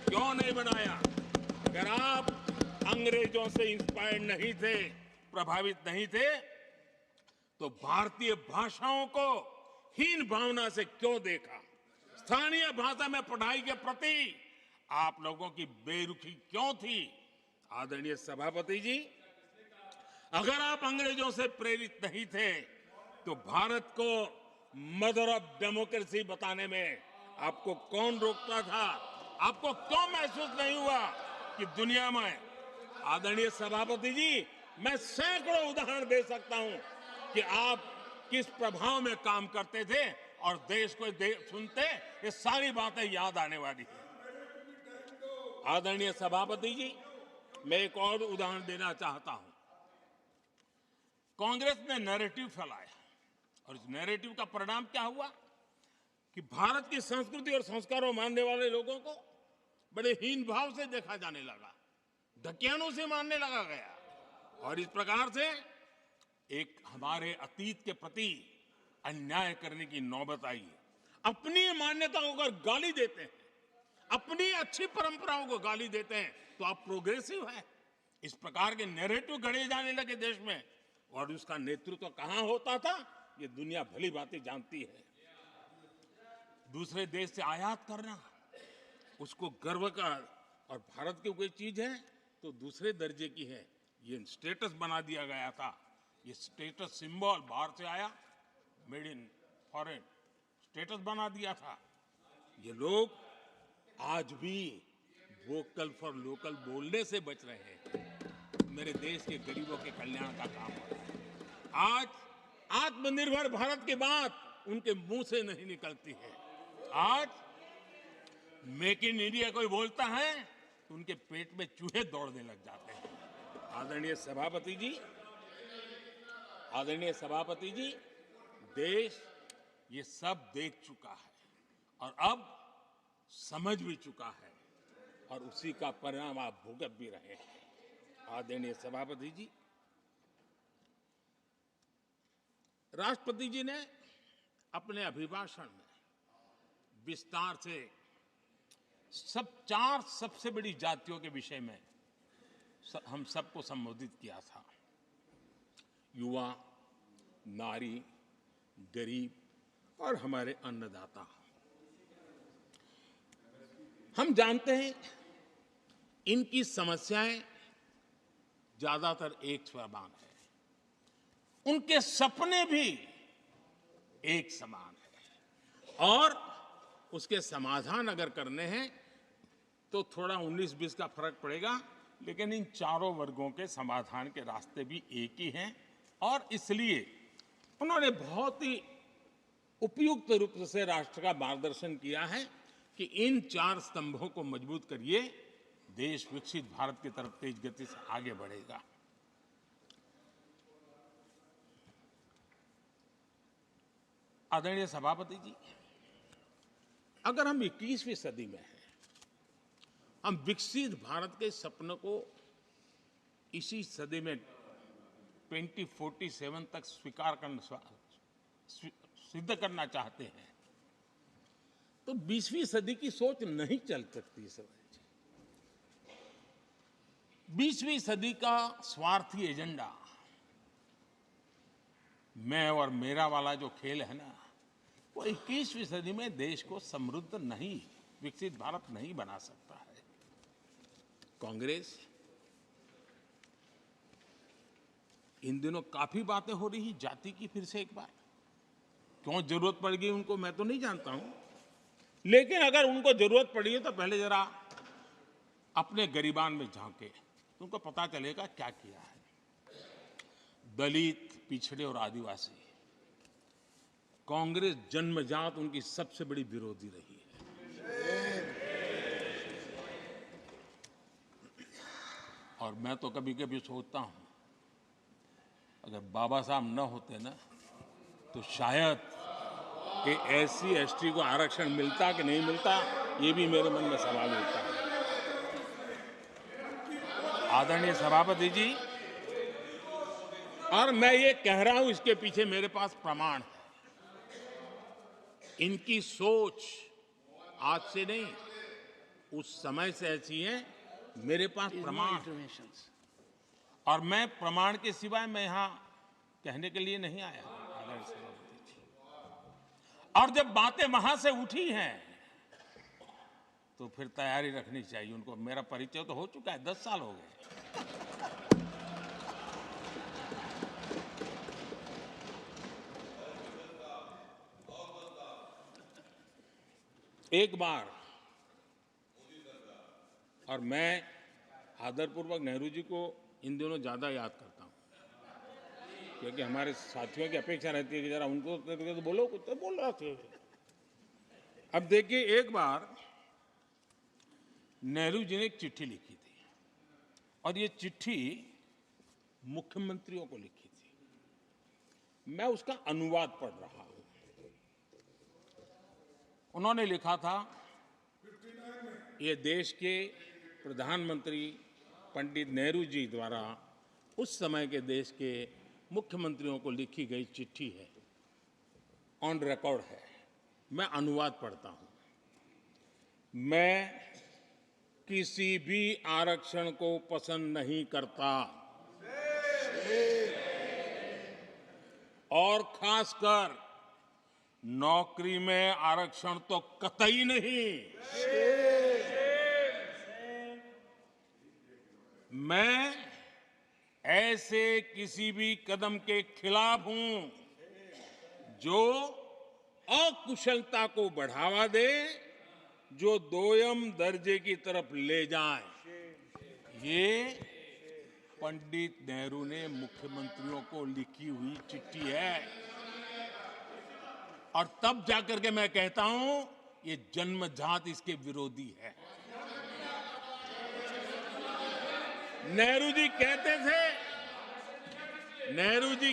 क्यों नहीं बनाया? अगर आप अंग्रेजों से इंस्पायर्ड नहीं थे, प्रभावित नहीं थे, तो भारतीय भाषाओं को हीन भावना से क्यों देखा? स्थानीय भाषा में पढ़ाई के प्रति आप लोगों की बेरुखी क्यों थी? आदरणीय सभापति जी, अगर आप अंग्रेजों से प्रेरित नहीं थे तो भारत को मदर ऑफ डेमोक्रेसी बताने में आपको कौन रोकता था? आपको क्यों महसूस नहीं हुआ कि दुनिया में? आदरणीय सभापति जी, मैं सैकड़ों उदाहरण दे सकता हूं कि आप किस प्रभाव में काम करते थे और देश को सुनते ये सारी बातें याद आने वाली है। आदरणीय सभापति जी, मैं एक और उदाहरण देना चाहता हूं। कांग्रेस ने नैरेटिव फैलाया और इस नैरेटिव का परिणाम क्या हुआ कि भारत की संस्कृति और संस्कारों मानने वाले लोगों को बड़े हीन भाव से देखा जाने लगा, ढकियानों से मानने लगा गया, और इस प्रकार से एक हमारे अतीत के प्रति अन्याय करने की नौबत आई। अपनी मान्यता को अगर गाली देते हैं, अपनी अच्छी परंपराओं को गाली देते हैं तो आप प्रोग्रेसिव हैं। इस प्रकार के नैरेटिव गढ़े जाने लगे देश में, और उसका नेतृत्व कहां होता था ये दुनिया भली भांति जानती है। दूसरे देश से आयात करना उसको गर्व का, और भारत की कोई चीज है तो दूसरे दर्जे की है, ये स्टेटस बना दिया गया था। ये स्टेटस सिंबल बाहर से आया, मेड इन फॉरेन स्टेटस बना दिया था। ये लोग आज भी वोकल फॉर लोकल बोलने से बच रहे हैं। मेरे देश के गरीबों के कल्याण का काम हो रहा है। आज आत्मनिर्भर भारत की बात उनके मुंह से नहीं निकलती है। आज मेक इन इंडिया कोई बोलता है तो उनके पेट में चूहे दौड़ने लग जाते हैं। आदरणीय सभापति जी, देश ये सब देख चुका है और अब समझ भी चुका है, और उसी का परिणाम आप भुगत भी रहे हैं। आदरणीय सभापति जी, राष्ट्रपति जी ने अपने अभिभाषण में विस्तार से चार सबसे बड़ी जातियों के विषय में हम सबको संबोधित किया था। युवा, नारी, गरीब और हमारे अन्नदाता। हम जानते हैं इनकी समस्याएं ज्यादातर एक समान है, उनके सपने भी एक समान है, और उसके समाधान अगर करने हैं तो थोड़ा 19-20 का फर्क पड़ेगा, लेकिन इन चारों वर्गों के समाधान के रास्ते भी एक ही हैं। और इसलिए उन्होंने बहुत ही उपयुक्त रूप से राष्ट्र का मार्गदर्शन किया है कि इन चार स्तंभों को मजबूत करिए, देश विकसित भारत की तरफ तेज गति से आगे बढ़ेगा। आदरणीय सभापति जी, अगर हम 21वीं सदी में हैं, हम विकसित भारत के सपने को इसी सदी में 2047 तक सिद्ध करना चाहते हैं, तो 20वीं सदी की सोच नहीं चल सकती। 20वीं सदी का स्वार्थी एजेंडा, मैं और मेरा वाला जो खेल है ना, वो 21वीं सदी में देश को समृद्ध नहीं, विकसित भारत नहीं बना सकता है। कांग्रेस इन दिनों काफी बातें हो रही जाति की, फिर से एक बार क्यों जरूरत पड़ गई उनको मैं तो नहीं जानता हूं, लेकिन अगर उनको जरूरत पड़ी है तो पहले जरा अपने गरिबान में झांके तो उनको पता चलेगा क्या किया है। दलित, पिछड़े और आदिवासी, कांग्रेस जन्मजात उनकी सबसे बड़ी विरोधी रही है। और मैं तो कभी कभी सोचता हूं, अगर बाबा साहब न होते ना तो शायद कि एससी एसटी को आरक्षण मिलता कि नहीं मिलता, ये भी मेरे मन में सवाल उठता है। आदरणीय सभापति जी, और मैं ये कह रहा हूं, इसके पीछे मेरे पास प्रमाण है। इनकी सोच आज से नहीं, उस समय से ऐसी है, मेरे पास प्रमाण। और मैं प्रमाण के सिवाय मैं यहां कहने के लिए नहीं आया। और जब बातें वहां से उठी हैं तो फिर तैयारी रखनी चाहिए उनको। मेरा परिचय तो हो चुका है, 10 साल हो गए। एक बार, और मैं आदरपूर्वक नेहरू जी को इन दिनों ज्यादा याद करता हूं, क्योंकि हमारे साथियों की अपेक्षा रहती है कि जरा उनको तो बोलो, कुछ तो बोल रहा थे। अब देखिए, एक बार नेहरू जी ने एक चिट्ठी लिखी थी, और ये चिट्ठी मुख्यमंत्रियों को लिखी थी। मैं उसका अनुवाद पढ़ रहा हूं। उन्होंने लिखा था, ये देश के प्रधानमंत्री पंडित नेहरू जी द्वारा उस समय के देश के मुख्यमंत्रियों को लिखी गई चिट्ठी है, ऑन रिकॉर्ड है। मैं अनुवाद पढ़ता हूं। मैं किसी भी आरक्षण को पसंद नहीं करता और खासकर नौकरी में आरक्षण तो कतई नहीं। मैं ऐसे किसी भी कदम के खिलाफ हूं जो अकुशलता को बढ़ावा दे, जो दोयम दर्जे की तरफ ले जाए। ये पंडित नेहरू ने मुख्यमंत्रियों को लिखी हुई चिट्ठी है और तब जाकर के मैं कहता हूं ये जन्मजात इसके विरोधी है। नेहरू जी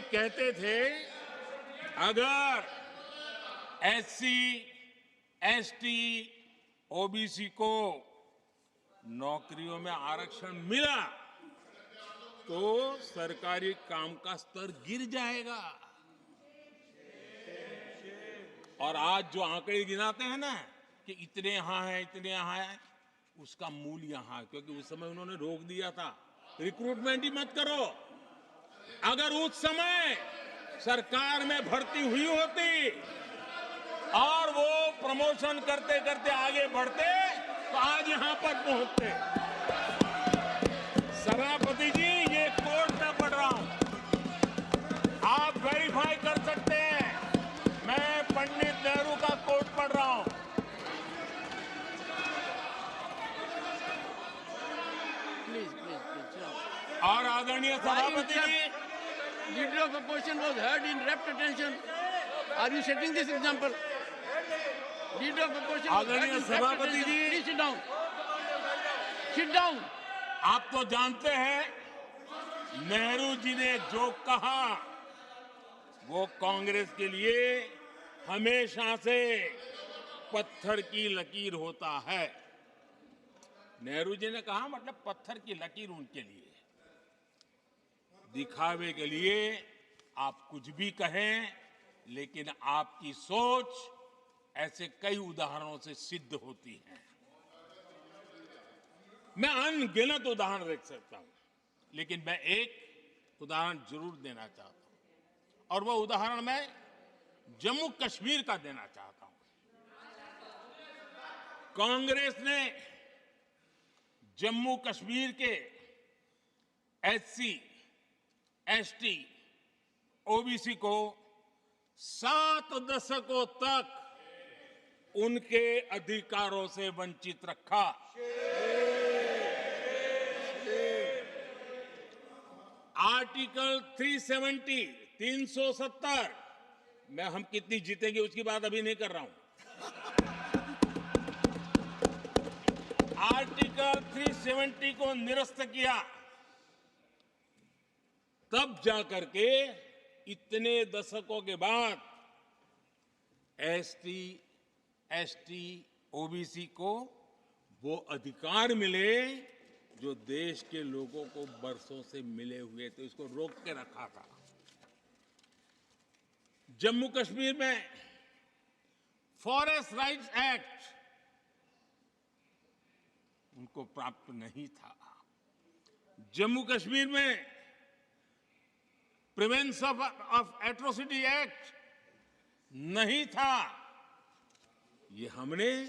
कहते थे अगर एससी, एसटी, ओबीसी को नौकरियों में आरक्षण मिला तो सरकारी काम का स्तर गिर जाएगा। और आज जो आंकड़े गिनाते हैं ना कि इतने यहां है, इतने यहां है, उसका मूल यहां है, क्योंकि उस समय उन्होंने रोक दिया था रिक्रूटमेंट ही मत करो। अगर उस समय सरकार में भर्ती हुई होती और वो प्रमोशन करते करते आगे बढ़ते तो आज यहां पर पहुंचते। सभापति जी, ये कोर्ट में पढ़ रहा हूं, आप वेरीफाई कर सकते हैं। मैं पंडित नेहरू का कोर्ट पढ़ रहा हूं। Please. और आदरणीय सभापति जी, Leader of opposition was heard in rapt attention. Are you setting this example? Leader of opposition was heard आदरणीय in rapt सभापति attention. Ji, Please sit down. Sit down. आप तो जानते हैं नेहरू जी ने जो कहा वो कांग्रेस के लिए हमेशा से पत्थर की लकीर होता है। नेहरू जी ने कहा मतलब पत्थर की लकीर उनके लिए। दिखावे के लिए आप कुछ भी कहें, लेकिन आपकी सोच ऐसे कई उदाहरणों से सिद्ध होती है। मैं अनगिनत उदाहरण देख सकता हूं, लेकिन मैं एक उदाहरण जरूर देना चाहता हूं और वह उदाहरण मैं जम्मू कश्मीर का देना चाहता हूं। कांग्रेस ने जम्मू कश्मीर के एससी, एसटी, ओबीसी को 7 दशकों तक उनके अधिकारों से वंचित रखा। आर्टिकल 370 मैं हम कितनी जीतेंगे उसकी बात अभी नहीं कर रहा हूं। आर्टिकल 370 को निरस्त किया, तब जाकर के इतने दशकों के बाद एसटी, एसटी, ओबीसी को वो अधिकार मिले जो देश के लोगों को बरसों से मिले हुए थे, उसको रोक के रखा था। जम्मू कश्मीर में फॉरेस्ट राइट्स एक्ट उनको प्राप्त नहीं था। जम्मू कश्मीर में प्रिवेंशन ऑफ एट्रोसिटी एक्ट नहीं था। ये हमने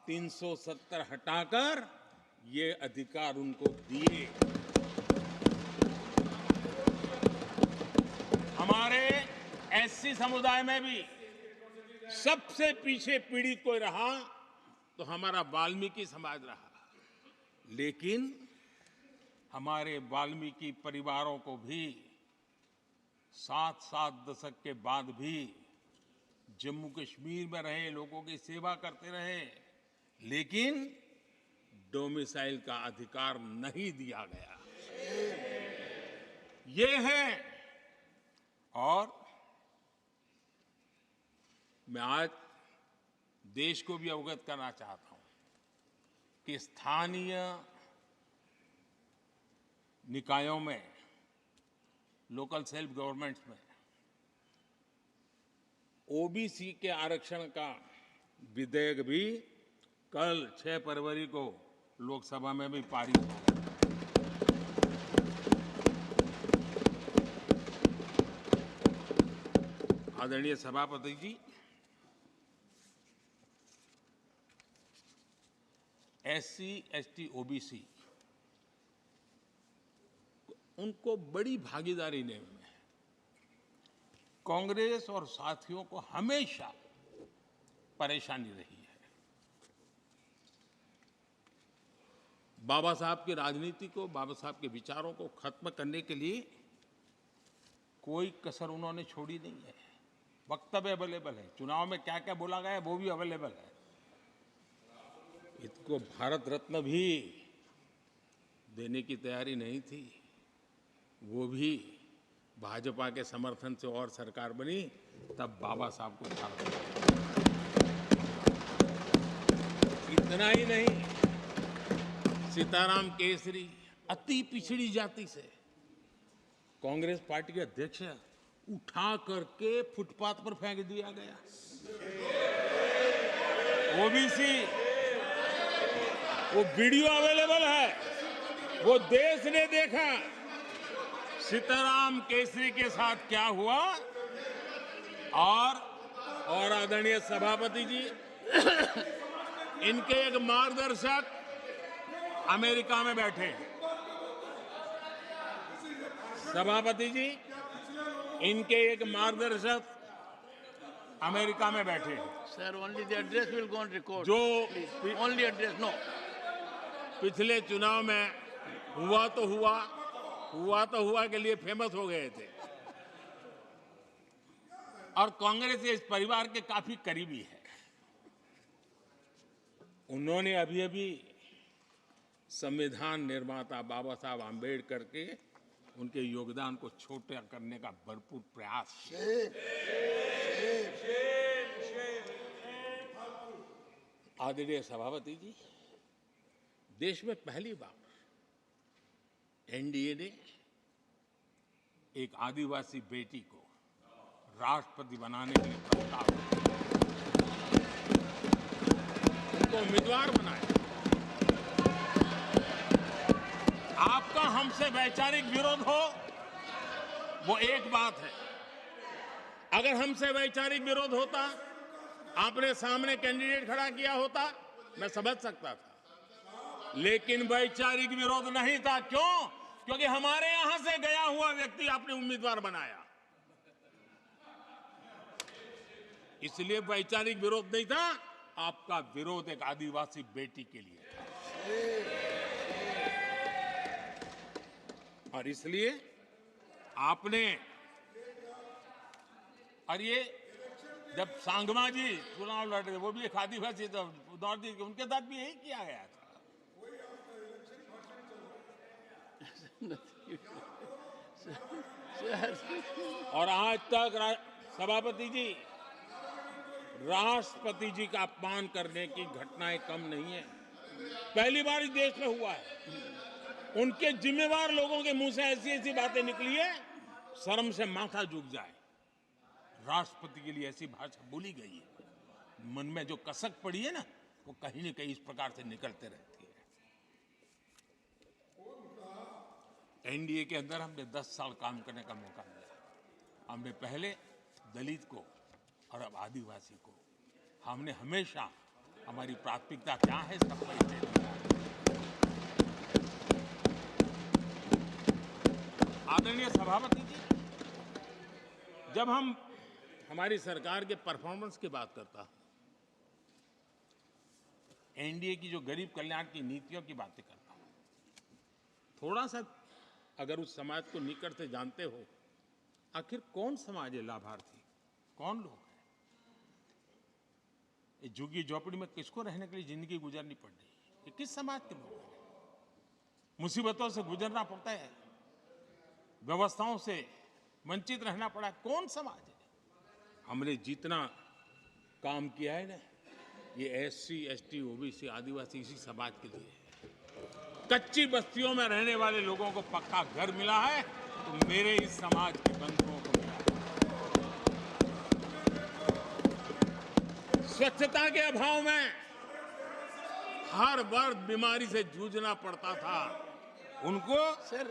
370 हटाकर ये अधिकार उनको दिए। हमारे एससी समुदाय में भी सबसे पीछे पीड़ित कोई रहा तो हमारा वाल्मीकि समाज रहा, लेकिन हमारे वाल्मीकि परिवारों को भी 7 दशक के बाद भी जम्मू कश्मीर में रहे लोगों की सेवा करते रहे, लेकिन डोमिसाइल का अधिकार नहीं दिया गया। ये है। और मैं आज देश को भी अवगत करना चाहता हूं कि स्थानीय निकायों में, लोकल सेल्फ गवर्नमेंट्स में ओबीसी के आरक्षण का विधेयक भी कल 6 फरवरी को लोकसभा में भी पारित हुआ। आदरणीय सभापति जी, SC, ST, OBC उनको बड़ी भागीदारी देने में कांग्रेस और साथियों को हमेशा परेशानी रही है। बाबा साहब की राजनीति को, बाबा साहब के विचारों को खत्म करने के लिए कोई कसर उन्होंने छोड़ी नहीं है। वक्तव्य अवेलेबल है, चुनाव में क्या क्या बोला गया है वो भी अवेलेबल है। इनको भारत रत्न भी देने की तैयारी नहीं थी, वो भी भाजपा के समर्थन से और सरकार बनी, तब बाबा साहब को भारत रत्न। इतना ही नहीं, सीताराम केसरी अति पिछड़ी जाति से कांग्रेस पार्टी के अध्यक्ष उठा करके फुटपाथ पर फेंक दिया गया। ओबीसी, वो वीडियो अवेलेबल है, वो देश ने देखा सीताराम केसरी के साथ क्या हुआ। और आदरणीय सभापति जी, इनके एक मार्गदर्शक अमेरिका में बैठे हैं। सभापति जी, इनके एक मार्गदर्शक अमेरिका में बैठे हैं। Sir, only the address will go on record. जो Please. Only address, no. पिछले चुनाव में हुआ तो हुआ के लिए फेमस हो गए थे और कांग्रेस इस परिवार के काफी करीबी है। उन्होंने अभी संविधान निर्माता बाबा साहब आम्बेडकर के उनके योगदान को छोटा करने का भरपूर प्रयास। आदरणीय सभापति जी, देश में पहली बार एनडीए ने एक आदिवासी बेटी को राष्ट्रपति बनाने के लिए प्रस्ताव उनको उम्मीदवार बनाया। आपका हमसे वैचारिक विरोध हो वो एक बात है, अगर हमसे वैचारिक विरोध होता, आपने सामने कैंडिडेट खड़ा किया होता, मैं समझ सकता था, लेकिन वैचारिक विरोध नहीं था। क्यों? क्योंकि हमारे यहां से गया हुआ व्यक्ति आपने उम्मीदवार बनाया, इसलिए वैचारिक विरोध नहीं था। आपका विरोध एक आदिवासी बेटी के लिए था और इसलिए आपने, और ये जब सांगमा जी चुनाव लड़ रहे थे, वो भी एक आदिवासी थे, उनके साथ भी यही किया गया था। और आज तक सभापति जी, राष्ट्रपति जी का अपमान करने की घटनाएं कम नहीं है। पहली बार इस देश में हुआ है। उनके जिम्मेवार लोगों के मुंह से ऐसी ऐसी बातें निकली है, शर्म से माथा झुक जाए। राष्ट्रपति के लिए ऐसी भाषा बोली गई है, मन में जो कसक पड़ी है ना, वो कहीं न कहीं इस प्रकार से निकलते रहती है। एनडीए के अंदर हमने 10 साल काम करने का मौका मिला। हमने पहले दलित को और अब आदिवासी को, हमने हमेशा हमारी प्राथमिकता क्या है इसका परिचय दिया। आदरणीय सभापति जी, जब हम हमारी सरकार के परफॉर्मेंस की बात करता हूं, एनडीए की जो गरीब कल्याण की नीतियों की बातें करता हूं, थोड़ा सा अगर उस समाज को निकट से जानते हो, आखिर कौन समाज है लाभार्थी, कौन लोग हैं? ये झुग्गी झोपड़ी में किसको रहने के लिए जिंदगी गुजारनी पड़ रही है? ये किस समाज के लोग हैं? मुसीबतों से गुजरना पड़ता है, व्यवस्थाओं से वंचित रहना पड़ा है, कौन समाज है? हमने जितना काम किया है ना, ये SC, ST, OBC, आदिवासी इसी समाज के लिए है। कच्ची बस्तियों में रहने वाले लोगों को पक्का घर मिला है, तो मेरे इस समाज के बंधुओं को मिला है। स्वच्छता के अभाव में हर वर्ग बीमारी से जूझना पड़ता था, उनको Sir,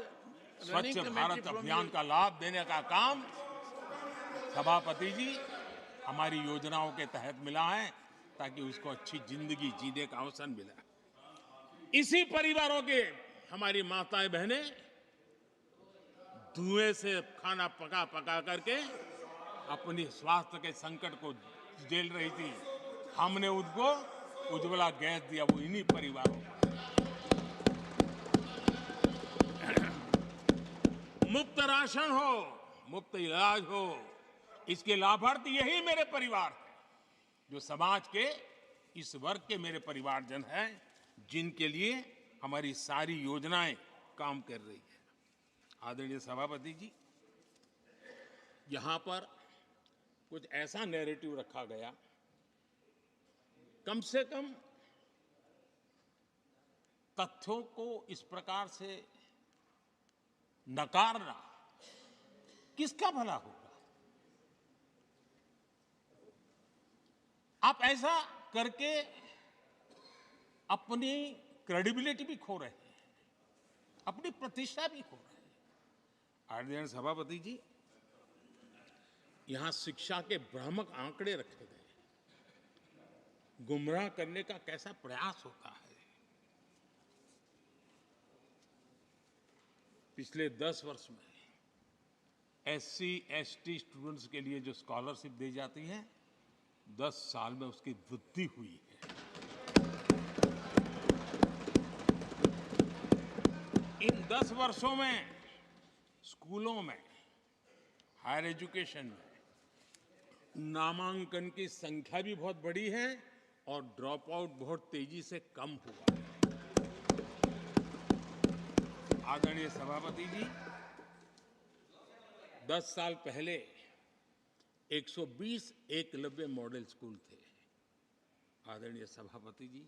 running स्वच्छ committee भारत from अभियान you. का लाभ देने का काम सभापति जी हमारी योजनाओं के तहत मिला है, ताकि उसको अच्छी जिंदगी जीने का अवसर मिला। इसी परिवारों के हमारी माताएं बहनें धुएं से खाना पका पका करके अपनी स्वास्थ्य के संकट को झेल रही थी। हमने उनको उज्ज्वला गैस दिया, वो इन्हीं परिवारों को। मुफ्त राशन हो, मुफ्त इलाज हो, इसके लाभार्थी यही मेरे परिवार हैं, जो समाज के इस वर्ग के मेरे परिवारजन हैं, जिनके लिए हमारी सारी योजनाएं काम कर रही है। आदरणीय सभापति जी, यहां पर कुछ ऐसा नैरेटिव रखा गया, कम से कम तथ्यों को इस प्रकार से नकारना किसका भला होगा? आप ऐसा करके अपनी क्रेडिबिलिटी भी खो रहे हैं, अपनी प्रतिष्ठा भी खो रहे हैं। आदरणीय सभापति जी, यहां शिक्षा के भ्रामक आंकड़े रखे गए, गुमराह करने का कैसा प्रयास होता है। पिछले 10 वर्ष में SC ST स्टूडेंट्स के लिए जो स्कॉलरशिप दी जाती है, 10 साल में उसकी वृद्धि हुई है। इन 10 वर्षों में स्कूलों में, हायर एजुकेशन में नामांकन की संख्या भी बहुत बढ़ी है और ड्रॉप आउट बहुत तेजी से कम हुआ है। आदरणीय सभापति जी, 10 साल पहले 120 एकलव्य मॉडल स्कूल थे। आदरणीय सभापति जी,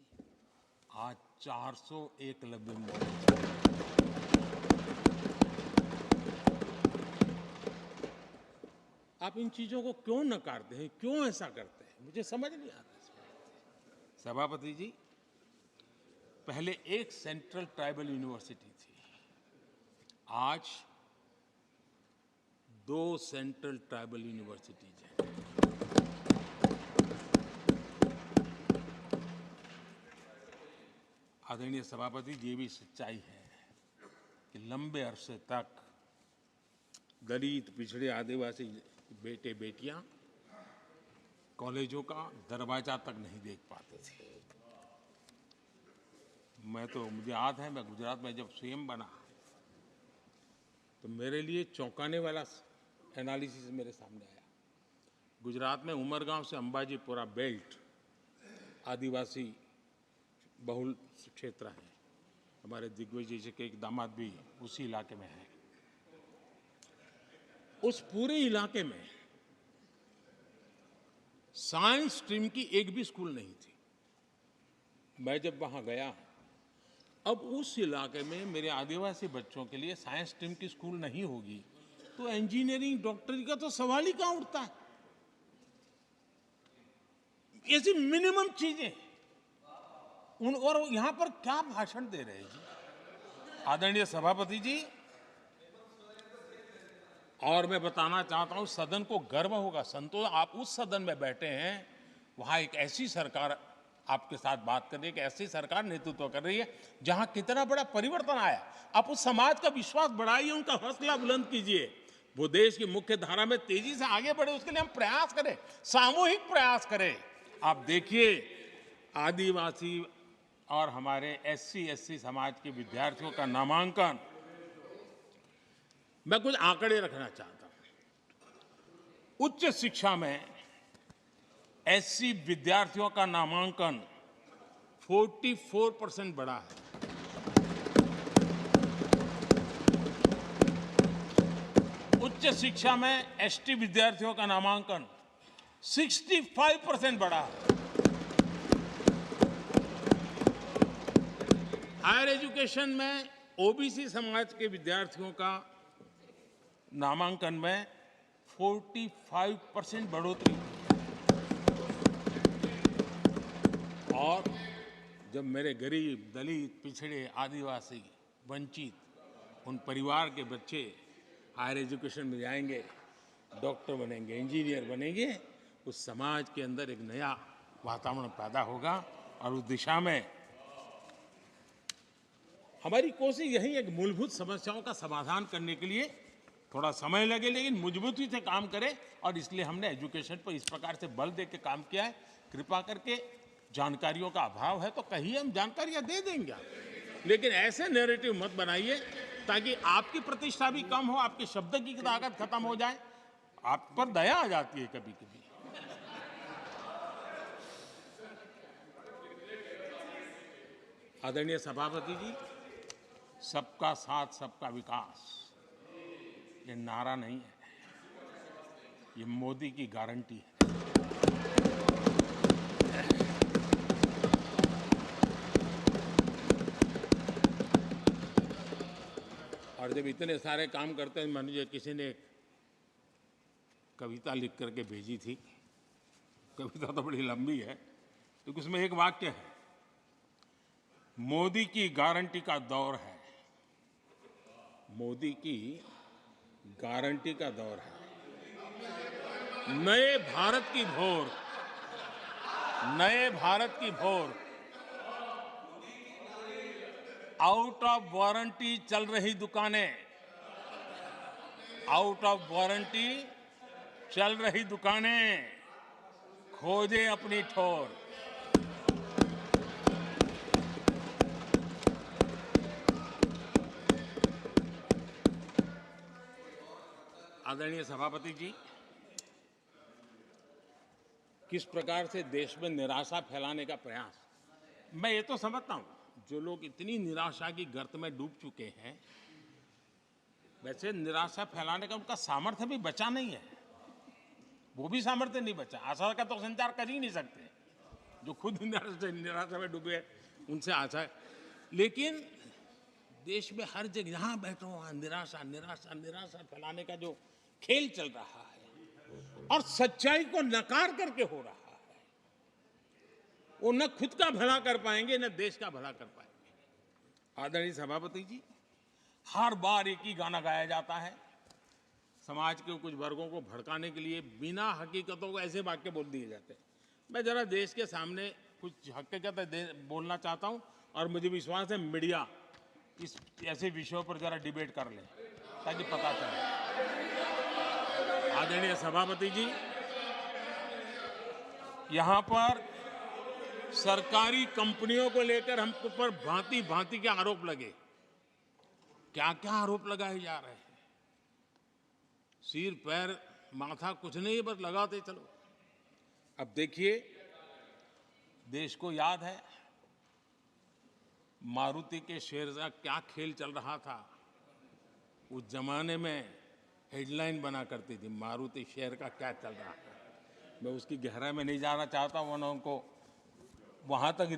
आज 400 एकलव्य मॉडल स्कूल। आप इन चीजों को क्यों नकारते हैं, क्यों ऐसा करते हैं, मुझे समझ नहीं आता। सभापति जी, पहले एक सेंट्रल ट्राइबल यूनिवर्सिटी थी, आज 2 सेंट्रल ट्राइबल यूनिवर्सिटीज हैं। आदरणीय सभापति जी, ये भी सच्चाई है कि लंबे अरसे तक दलित, पिछड़े, आदिवासी बेटे बेटियां कॉलेजों का दरवाजा तक नहीं देख पाते थे। मुझे याद है, मैं गुजरात में जब सीएम बना तो मेरे लिए चौंकाने वाला एनालिसिस मेरे सामने आया। गुजरात में उमरगांव से अंबाजीपुरा बेल्ट आदिवासी बहुल क्षेत्र है। हमारे दिग्विजय जी के एक दामाद भी उसी इलाके में है। उस पूरे इलाके में साइंस स्ट्रीम की एक भी स्कूल नहीं थी। मैं जब वहां गया, अब उस इलाके में मेरे आदिवासी बच्चों के लिए साइंस स्ट्रीम की स्कूल नहीं होगी तो इंजीनियरिंग, डॉक्टरी का तो सवाल ही कहां उठता है। ऐसी मिनिमम चीजें और यहां पर क्या भाषण दे रहे हैं जी। आदरणीय सभापति जी, और मैं बताना चाहता हूं, सदन को गर्व होगा, संतोष, आप उस सदन में बैठे हैं, वहां एक ऐसी सरकार आपके साथ बात कर रही है, कि ऐसी सरकार नेतृत्व कर रही है जहां कितना बड़ा परिवर्तन आया। आप उस समाज का विश्वास बढ़ाइए, उनका हौसला बुलंद कीजिए, वो देश की मुख्य धारा में तेजी से आगे बढ़े, उसके लिए हम प्रयास करें, सामूहिक प्रयास करें। आप देखिए, आदिवासी और हमारे SC SC समाज के विद्यार्थियों का नामांकन, मैं कुछ आंकड़े रखना चाहता हूं। उच्च शिक्षा में SC विद्यार्थियों का नामांकन 44% बढ़ा है। उच्च शिक्षा में ST विद्यार्थियों का नामांकन 65% बढ़ा है। हायर एजुकेशन में OBC समाज के विद्यार्थियों का नामांकन में 45% बढ़ोतरी, और जब मेरे गरीब, दलित, पिछड़े, आदिवासी, वंचित उन परिवार के बच्चे हायर एजुकेशन में जाएंगे, डॉक्टर बनेंगे, इंजीनियर बनेंगे, उस समाज के अंदर एक नया वातावरण पैदा होगा और उस दिशा में हमारी कोशिश यही है कि मूलभूत समस्याओं का समाधान करने के लिए थोड़ा समय लगे लेकिन मजबूती से काम करें और इसलिए हमने एजुकेशन पर इस प्रकार से बल दे के काम किया है। कृपा करके जानकारियों का अभाव है तो कहीं हम जानकारियां दे देंगे लेकिन ऐसे नैरेटिव मत बनाइए ताकि आपकी प्रतिष्ठा भी कम हो, आपके शब्द की ताकत खत्म हो जाए। आप पर दया आ जाती है कभी कभी। आदरणीय सभापति जी, सबका साथ सबका विकास ये नारा नहीं है, ये मोदी की गारंटी है। और जब इतने सारे काम करते हैं, मुझे किसी ने कविता लिख करके भेजी थी। कविता तो बड़ी लंबी है तो उसमें एक वाक्य है, मोदी की गारंटी का दौर है। मोदी की गारंटी का दौर है। नए भारत की भोर, नए भारत की भोर, आउट ऑफ वारंटी चल रही दुकानें, आउट ऑफ वारंटी चल रही दुकानें, खोजे अपनी ठोर। आदरणीय सभापति जी, किस प्रकार से देश में निराशा फैलाने का प्रयास, मैं ये तो समझता हूं जो लोग इतनी निराशा की गर्त में डूब चुके हैं, वैसे निराशा फैलाने का उनका सामर्थ्य भी बचा नहीं है, वो भी सामर्थ्य नहीं बचा। आशा का तो संचार कर ही नहीं सकते, जो खुद निराशा में डूबे उनसे आशा है। लेकिन देश में हर जगह जहां बैठो वहां निराशा निराशा निराशा फैलाने का जो खेल चल रहा है और सच्चाई को नकार करके हो रहा है, वो न खुद का भला कर पाएंगे न देश का भला कर पाएंगे। आदरणीय सभापति जी, हर बार एक ही गाना गाया जाता है, समाज के कुछ वर्गों को भड़काने के लिए बिना हकीकतों को ऐसे वाक्य बोल दिए जाते हैं। मैं जरा देश के सामने कुछ हकीकतें बोलना चाहता हूं और मुझे विश्वास है मीडिया इस ऐसे विषयों पर जरा डिबेट कर ले ताकि पता चले। आदरणीय सभापति जी, यहां पर सरकारी कंपनियों को लेकर हम पर भांति भांति के आरोप लगे। क्या क्या आरोप लगाए जा रहे हैं, सिर पैर माथा कुछ नहीं, बस लगाते चलो। अब देखिए, देश को याद है मारुति के शेयर का क्या खेल चल रहा था। उस जमाने में हेडलाइन बना करती थी, मारुति शेयर का क्या चल रहा था। मैं उसकी गहराई में नहीं जाना चाहता, वरना उनको वहां तक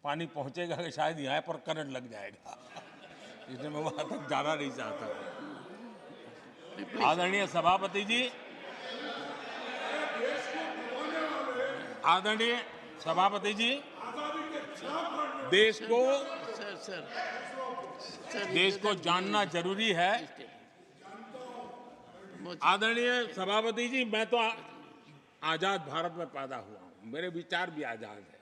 पानी पहुंचेगा कि शायद यहाँ पर करंट लग जाएगा, इसलिए मैं वहां तक जाना नहीं चाहता। आदरणीय सभापति जी, आदरणीय सभापति जी, देश को जानना जरूरी है। आदरणीय सभापति जी, मैं तो आजाद भारत में पैदा हुआ हूं, मेरे विचार भी आजाद है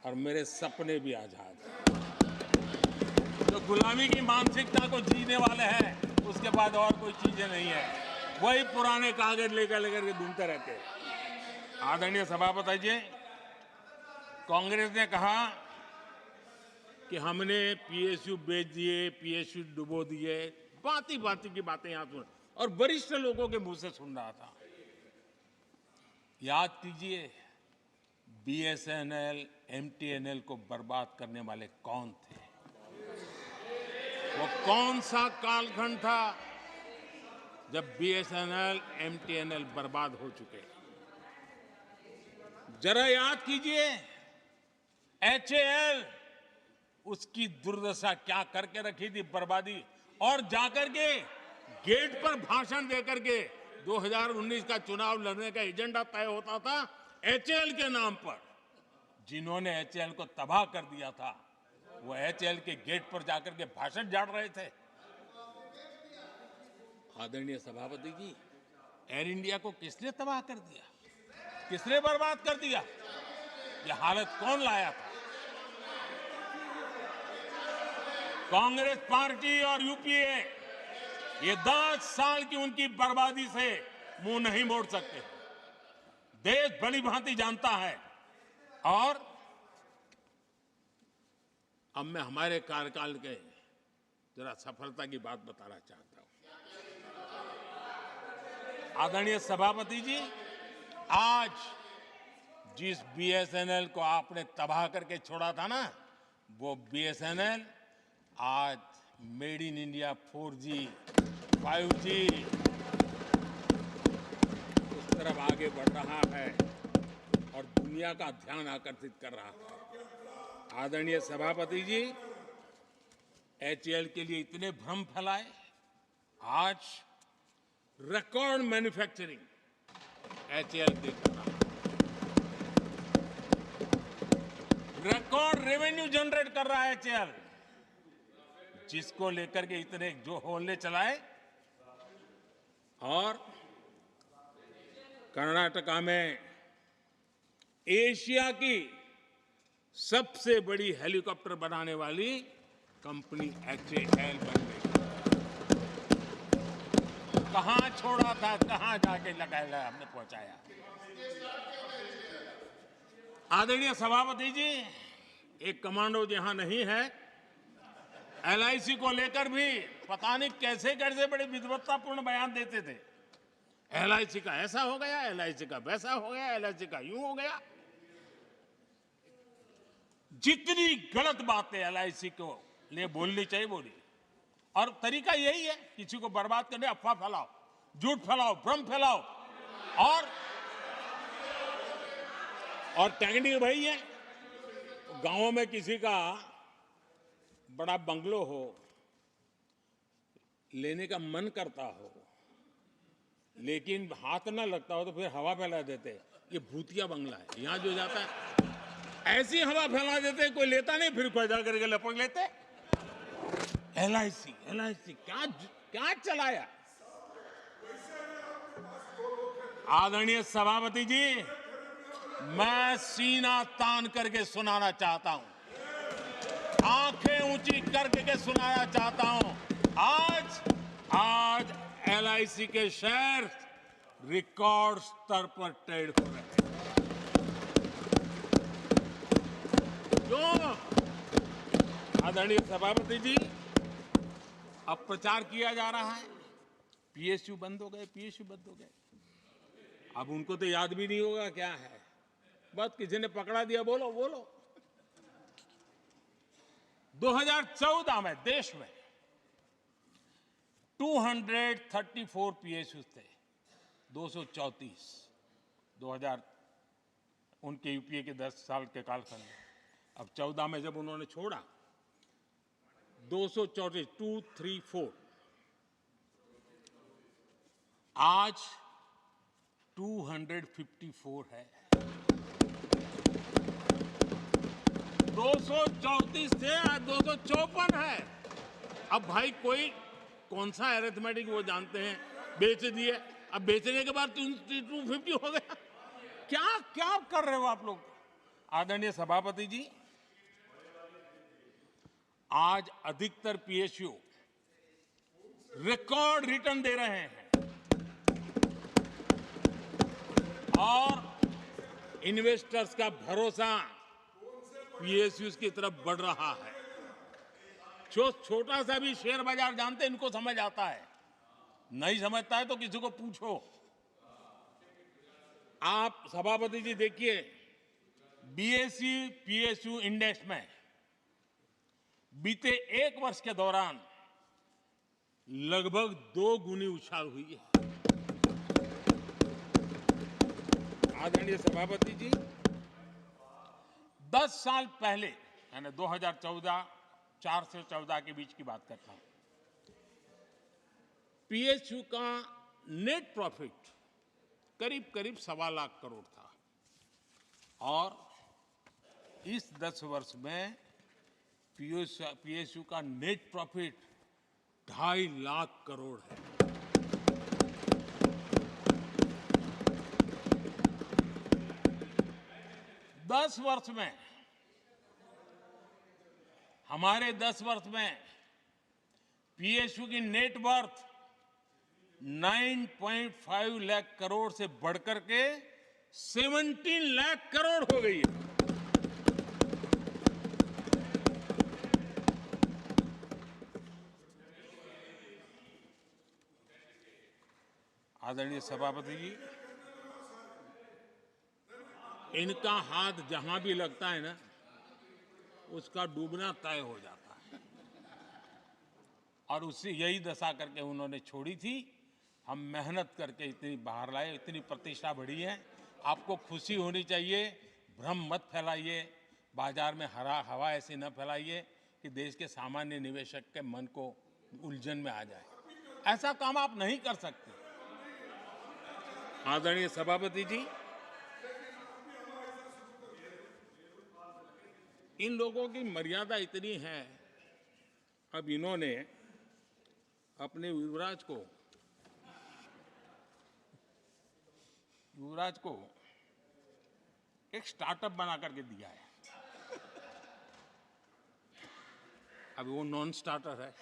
और मेरे सपने भी आजाद हैं। जो गुलामी की मानसिकता को जीने वाले हैं उसके बाद और कोई चीजें नहीं है, वही पुराने कागज लेकर के घूमते रहते हैं। आदरणीय सभापति जी, कांग्रेस ने कहा कि हमने पीएसयू बेच दिए, पीएसयू डुबो दिए, बाती बाती की बातें यहां सुन और वरिष्ठ लोगों के मुंह से सुन रहा था। याद कीजिए, बीएसएनएल, एमटीएनएल को बर्बाद करने वाले कौन थे? वो कौन सा कालखंड था जब बीएसएनएल, एमटीएनएल बर्बाद हो चुके? जरा याद कीजिए, एचएएल, उसकी दुर्दशा क्या करके रखी थी, बर्बादी। और जाकर के गेट पर भाषण देकर के 2019 का चुनाव लड़ने का एजेंडा तय होता था एचएएल के नाम पर। जिन्होंने एचएएल को तबाह कर दिया था वो एचएएल के गेट पर जाकर के भाषण झाड़ रहे थे। आदरणीय सभापति जी, एयर इंडिया को किसने तबाह कर दिया, किसने बर्बाद कर दिया? ये हालत कौन लाया था? कांग्रेस पार्टी और यूपीए ये 10 साल की उनकी बर्बादी से मुंह नहीं मोड़ सकते। देश भली भांति जानता है। और अब मैं हमारे कार्यकाल के जरा सफलता की बात बताना चाहता हूं। आदरणीय सभापति जी, आज जिस बीएसएनएल को आपने तबाह करके छोड़ा था ना, वो बीएसएनएल आज made in India 4G 5G उस तरफ आगे बढ़ रहा है और दुनिया का ध्यान आकर्षित कर रहा है। आदरणीय सभापति जी, एचएएल के लिए इतने भ्रम फैलाए, आज रिकॉर्ड मैन्युफैक्चरिंग एचएएल के कर रहा है, रिकॉर्ड रेवेन्यू जनरेट कर रहा है एचएएल, जिसको लेकर के इतने जो होले चलाए। और कर्नाटका में एशिया की सबसे बड़ी हेलीकॉप्टर बनाने वाली कंपनी एचएएल बन गई। कहां छोड़ा था, कहां जाके लगाया, हमने पहुंचाया। आदरणीय सभापति जी, एक कमांडो यहां नहीं है, एलआईसी को लेकर भी पता नहीं कैसे कैसे बड़े विद्वत्तापूर्ण बयान देते थे। एलआईसी का ऐसा हो गया, एलआईसी का वैसा हो गया, एलआईसी का यूं हो गया। जितनी गलत बातें एलआईसी को लिए बोलनी चाहिए बोली। और तरीका यही है, किसी को बर्बाद करने अफवाह फैलाओ, झूठ फैलाओ, भ्रम फैलाओ। और टेक्निक वही है, गांवों में किसी का बड़ा बंगलो हो, लेने का मन करता हो, लेकिन हाथ ना लगता हो तो फिर हवा फैला देते, ये भूतिया बंगला है। यहां जो जाता है ऐसी हवा फैला देते, कोई लेता नहीं, फिर खोजा करके लपक लेते। एलआईसी एलआईसी क्या क्या चलाया। आदरणीय सभापति जी, मैं सीना तान करके सुनाना चाहता हूं, आंखें ऊंची करके सुनाना चाहता हूं, आज एलआईसी के शेयर रिकॉर्ड स्तर पर ट्रेड हो रहे हैं। क्यों? आदरणीय सभापति जी, अब प्रचार किया जा रहा है, पीएसयू बंद हो गए, पीएसयू बंद हो गए। अब उनको तो याद भी नहीं होगा क्या है, बस किसी ने पकड़ा दिया, बोलो बोलो। 2014 में देश में 234 पीएसयू थे, 234 2000 उनके यूपीए के 10 साल के कालखंड में। अब 14 में जब उन्होंने छोड़ा, 234 आज 254 है। 234 थे, आज 254 है। अब भाई कोई कौन सा अरिथमेटिक वो जानते हैं, बेच दिए, अब बेचने के बाद 250 हो गया। क्या क्या कर रहे हो आप लोग? आदरणीय सभापति जी, आज अधिकतर पीएसयू रिकॉर्ड रिटर्न दे रहे हैं और इन्वेस्टर्स का भरोसा पीएसयू की तरफ बढ़ रहा है। जो छोटा सा भी शेयर बाजार जानते हैं, इनको समझ आता है, नहीं समझता है तो किसी को पूछो। आप सभापति जी देखिए, बीएसई पीएसयू इंडेक्स में बीते 1 वर्ष के दौरान लगभग 2 गुनी उछाल हुई है। आदरणीय सभापति जी, 10 साल पहले, यानी 2014 4 से 14 के बीच की बात करता हूं, पीएसयू का नेट प्रॉफिट करीब करीब 1.25 लाख करोड़ था और इस 10 वर्ष में पीएसयू का नेट प्रॉफिट 2.5 लाख करोड़ है। दस वर्ष में, हमारे 10 वर्ष में पीएसयू की नेट वर्थ 9.5 लाख करोड़ से बढ़कर के 17 लाख करोड़ हो गई है। आदरणीय सभापति जी, इनका हाथ जहां भी लगता है ना, उसका डूबना तय हो जाता है। और उससे यही दशा करके उन्होंने छोड़ी थी। हम मेहनत करके इतनी बाहर लाए, इतनी प्रतिष्ठा बढ़ी है। आपको खुशी होनी चाहिए, भ्रम मत फैलाइए, बाजार में हवा ऐसी न फैलाइए कि देश के सामान्य निवेशक के मन को उलझन में आ जाए। ऐसा काम आप नहीं कर सकते। आदरणीय सभापति जी, इन लोगों की मर्यादा इतनी है, अब इन्होंने अपने युवराज को एक स्टार्टअप बना करके दिया है। अब वो नॉन स्टार्टर है।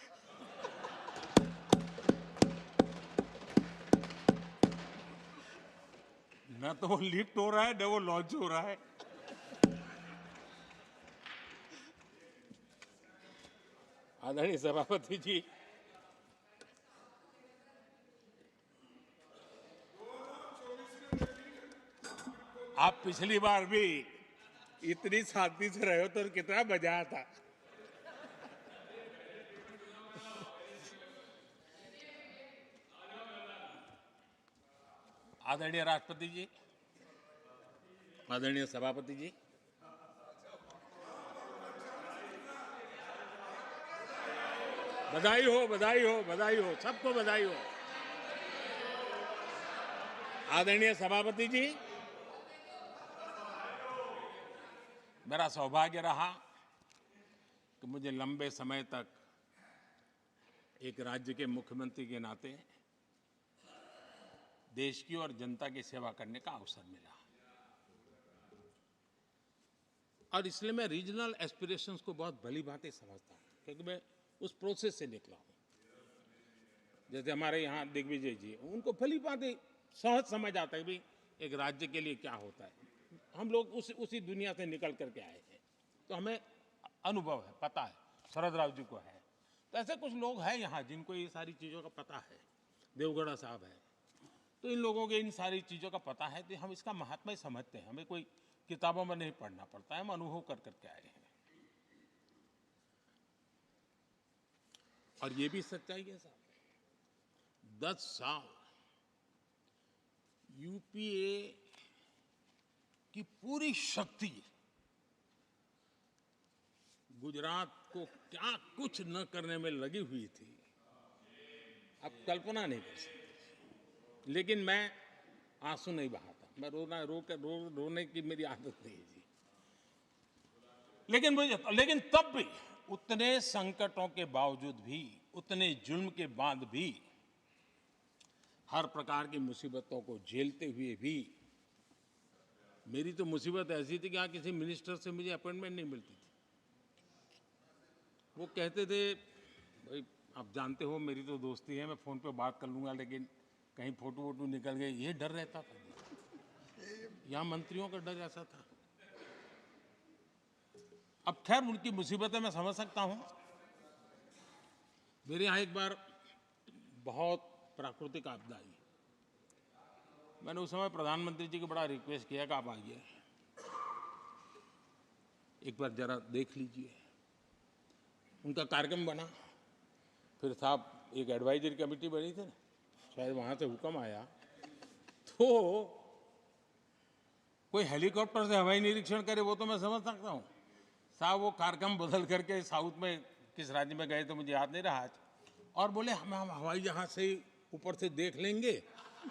न तो वो लिफ्ट हो रहा है, न वो लॉन्च हो रहा है। आदरणीय सभापति जी, आप पिछली बार भी इतनी शांति से रहे हो तो कितना मजा आता। आदरणीय राष्ट्रपति जी, आदरणीय सभापति जी, बधाई हो, बधाई हो, बधाई हो, सबको बधाई हो। आदरणीय सभापति जी, मेरा सौभाग्य रहा कि मुझे लंबे समय तक एक राज्य के मुख्यमंत्री के नाते देश की और जनता की सेवा करने का अवसर मिला। और इसलिए मैं रीजनल एस्पिरेशंस को बहुत भली भांति समझता हूं, क्योंकि मैं उस प्रोसेस से निकला हूं। जैसे हमारे यहाँ दिग्विजय जी, उनको भली भांति सहज समझ आता है भी एक राज्य के लिए क्या होता है। हम लोग उसी दुनिया से निकल करके आए हैं, तो हमें अनुभव है, पता है। शरद राव जी को है, तो ऐसे कुछ लोग हैं यहाँ जिनको ये सारी चीज़ों का पता है। देवगढ़ा साहब है, तो इन लोगों के इन सारी चीज़ों का पता है, तो हम इसका महात्मा ही समझते हैं। हमें कोई किताबों में नहीं पढ़ना पड़ता है, हम अनुभव कर करके आए हैं। और ये भी सच्चाई है साहब, 10 साल यूपीए की पूरी शक्ति गुजरात को क्या कुछ न करने में लगी हुई थी, आप कल्पना नहीं कर सकते। लेकिन मैं आंसू नहीं बहाता, मैं रोने की मेरी आदत नहीं है जी। लेकिन तब भी उतने संकटों के बावजूद भी, उतने जुल्म के बाद भी, हर प्रकार की मुसीबतों को झेलते हुए भी, मेरी तो मुसीबत ऐसी थी कि यहाँ किसी मिनिस्टर से मुझे अपॉइंटमेंट नहीं मिलती थी। वो कहते थे, भाई आप जानते हो मेरी तो दोस्ती है, मैं फ़ोन पे बात कर लूँगा, लेकिन कहीं फोटो वोटो निकल गए, ये डर रहता था। यहाँ मंत्रियों का डर ऐसा था। अब खैर उनकी मुसीबतें मैं समझ सकता हूँ। मेरे यहाँ एक बार बहुत प्राकृतिक आपदा आई। मैंने उस समय प्रधानमंत्री जी को बड़ा रिक्वेस्ट किया कि आप आइए, एक बार जरा देख लीजिए। उनका कार्यक्रम बना, फिर साहब एक एडवाइजरी कमेटी बनी थी ना, शायद वहाँ से हुक्म आया, तो कोई हेलीकॉप्टर से हवाई निरीक्षण करे वो तो मैं समझ सकता हूँ। साहब वो कार्यक्रम बदल करके साउथ में किस राज्य में गए तो मुझे याद नहीं रहा आज, और बोले हम हवाई जहाज से ऊपर से देख लेंगे,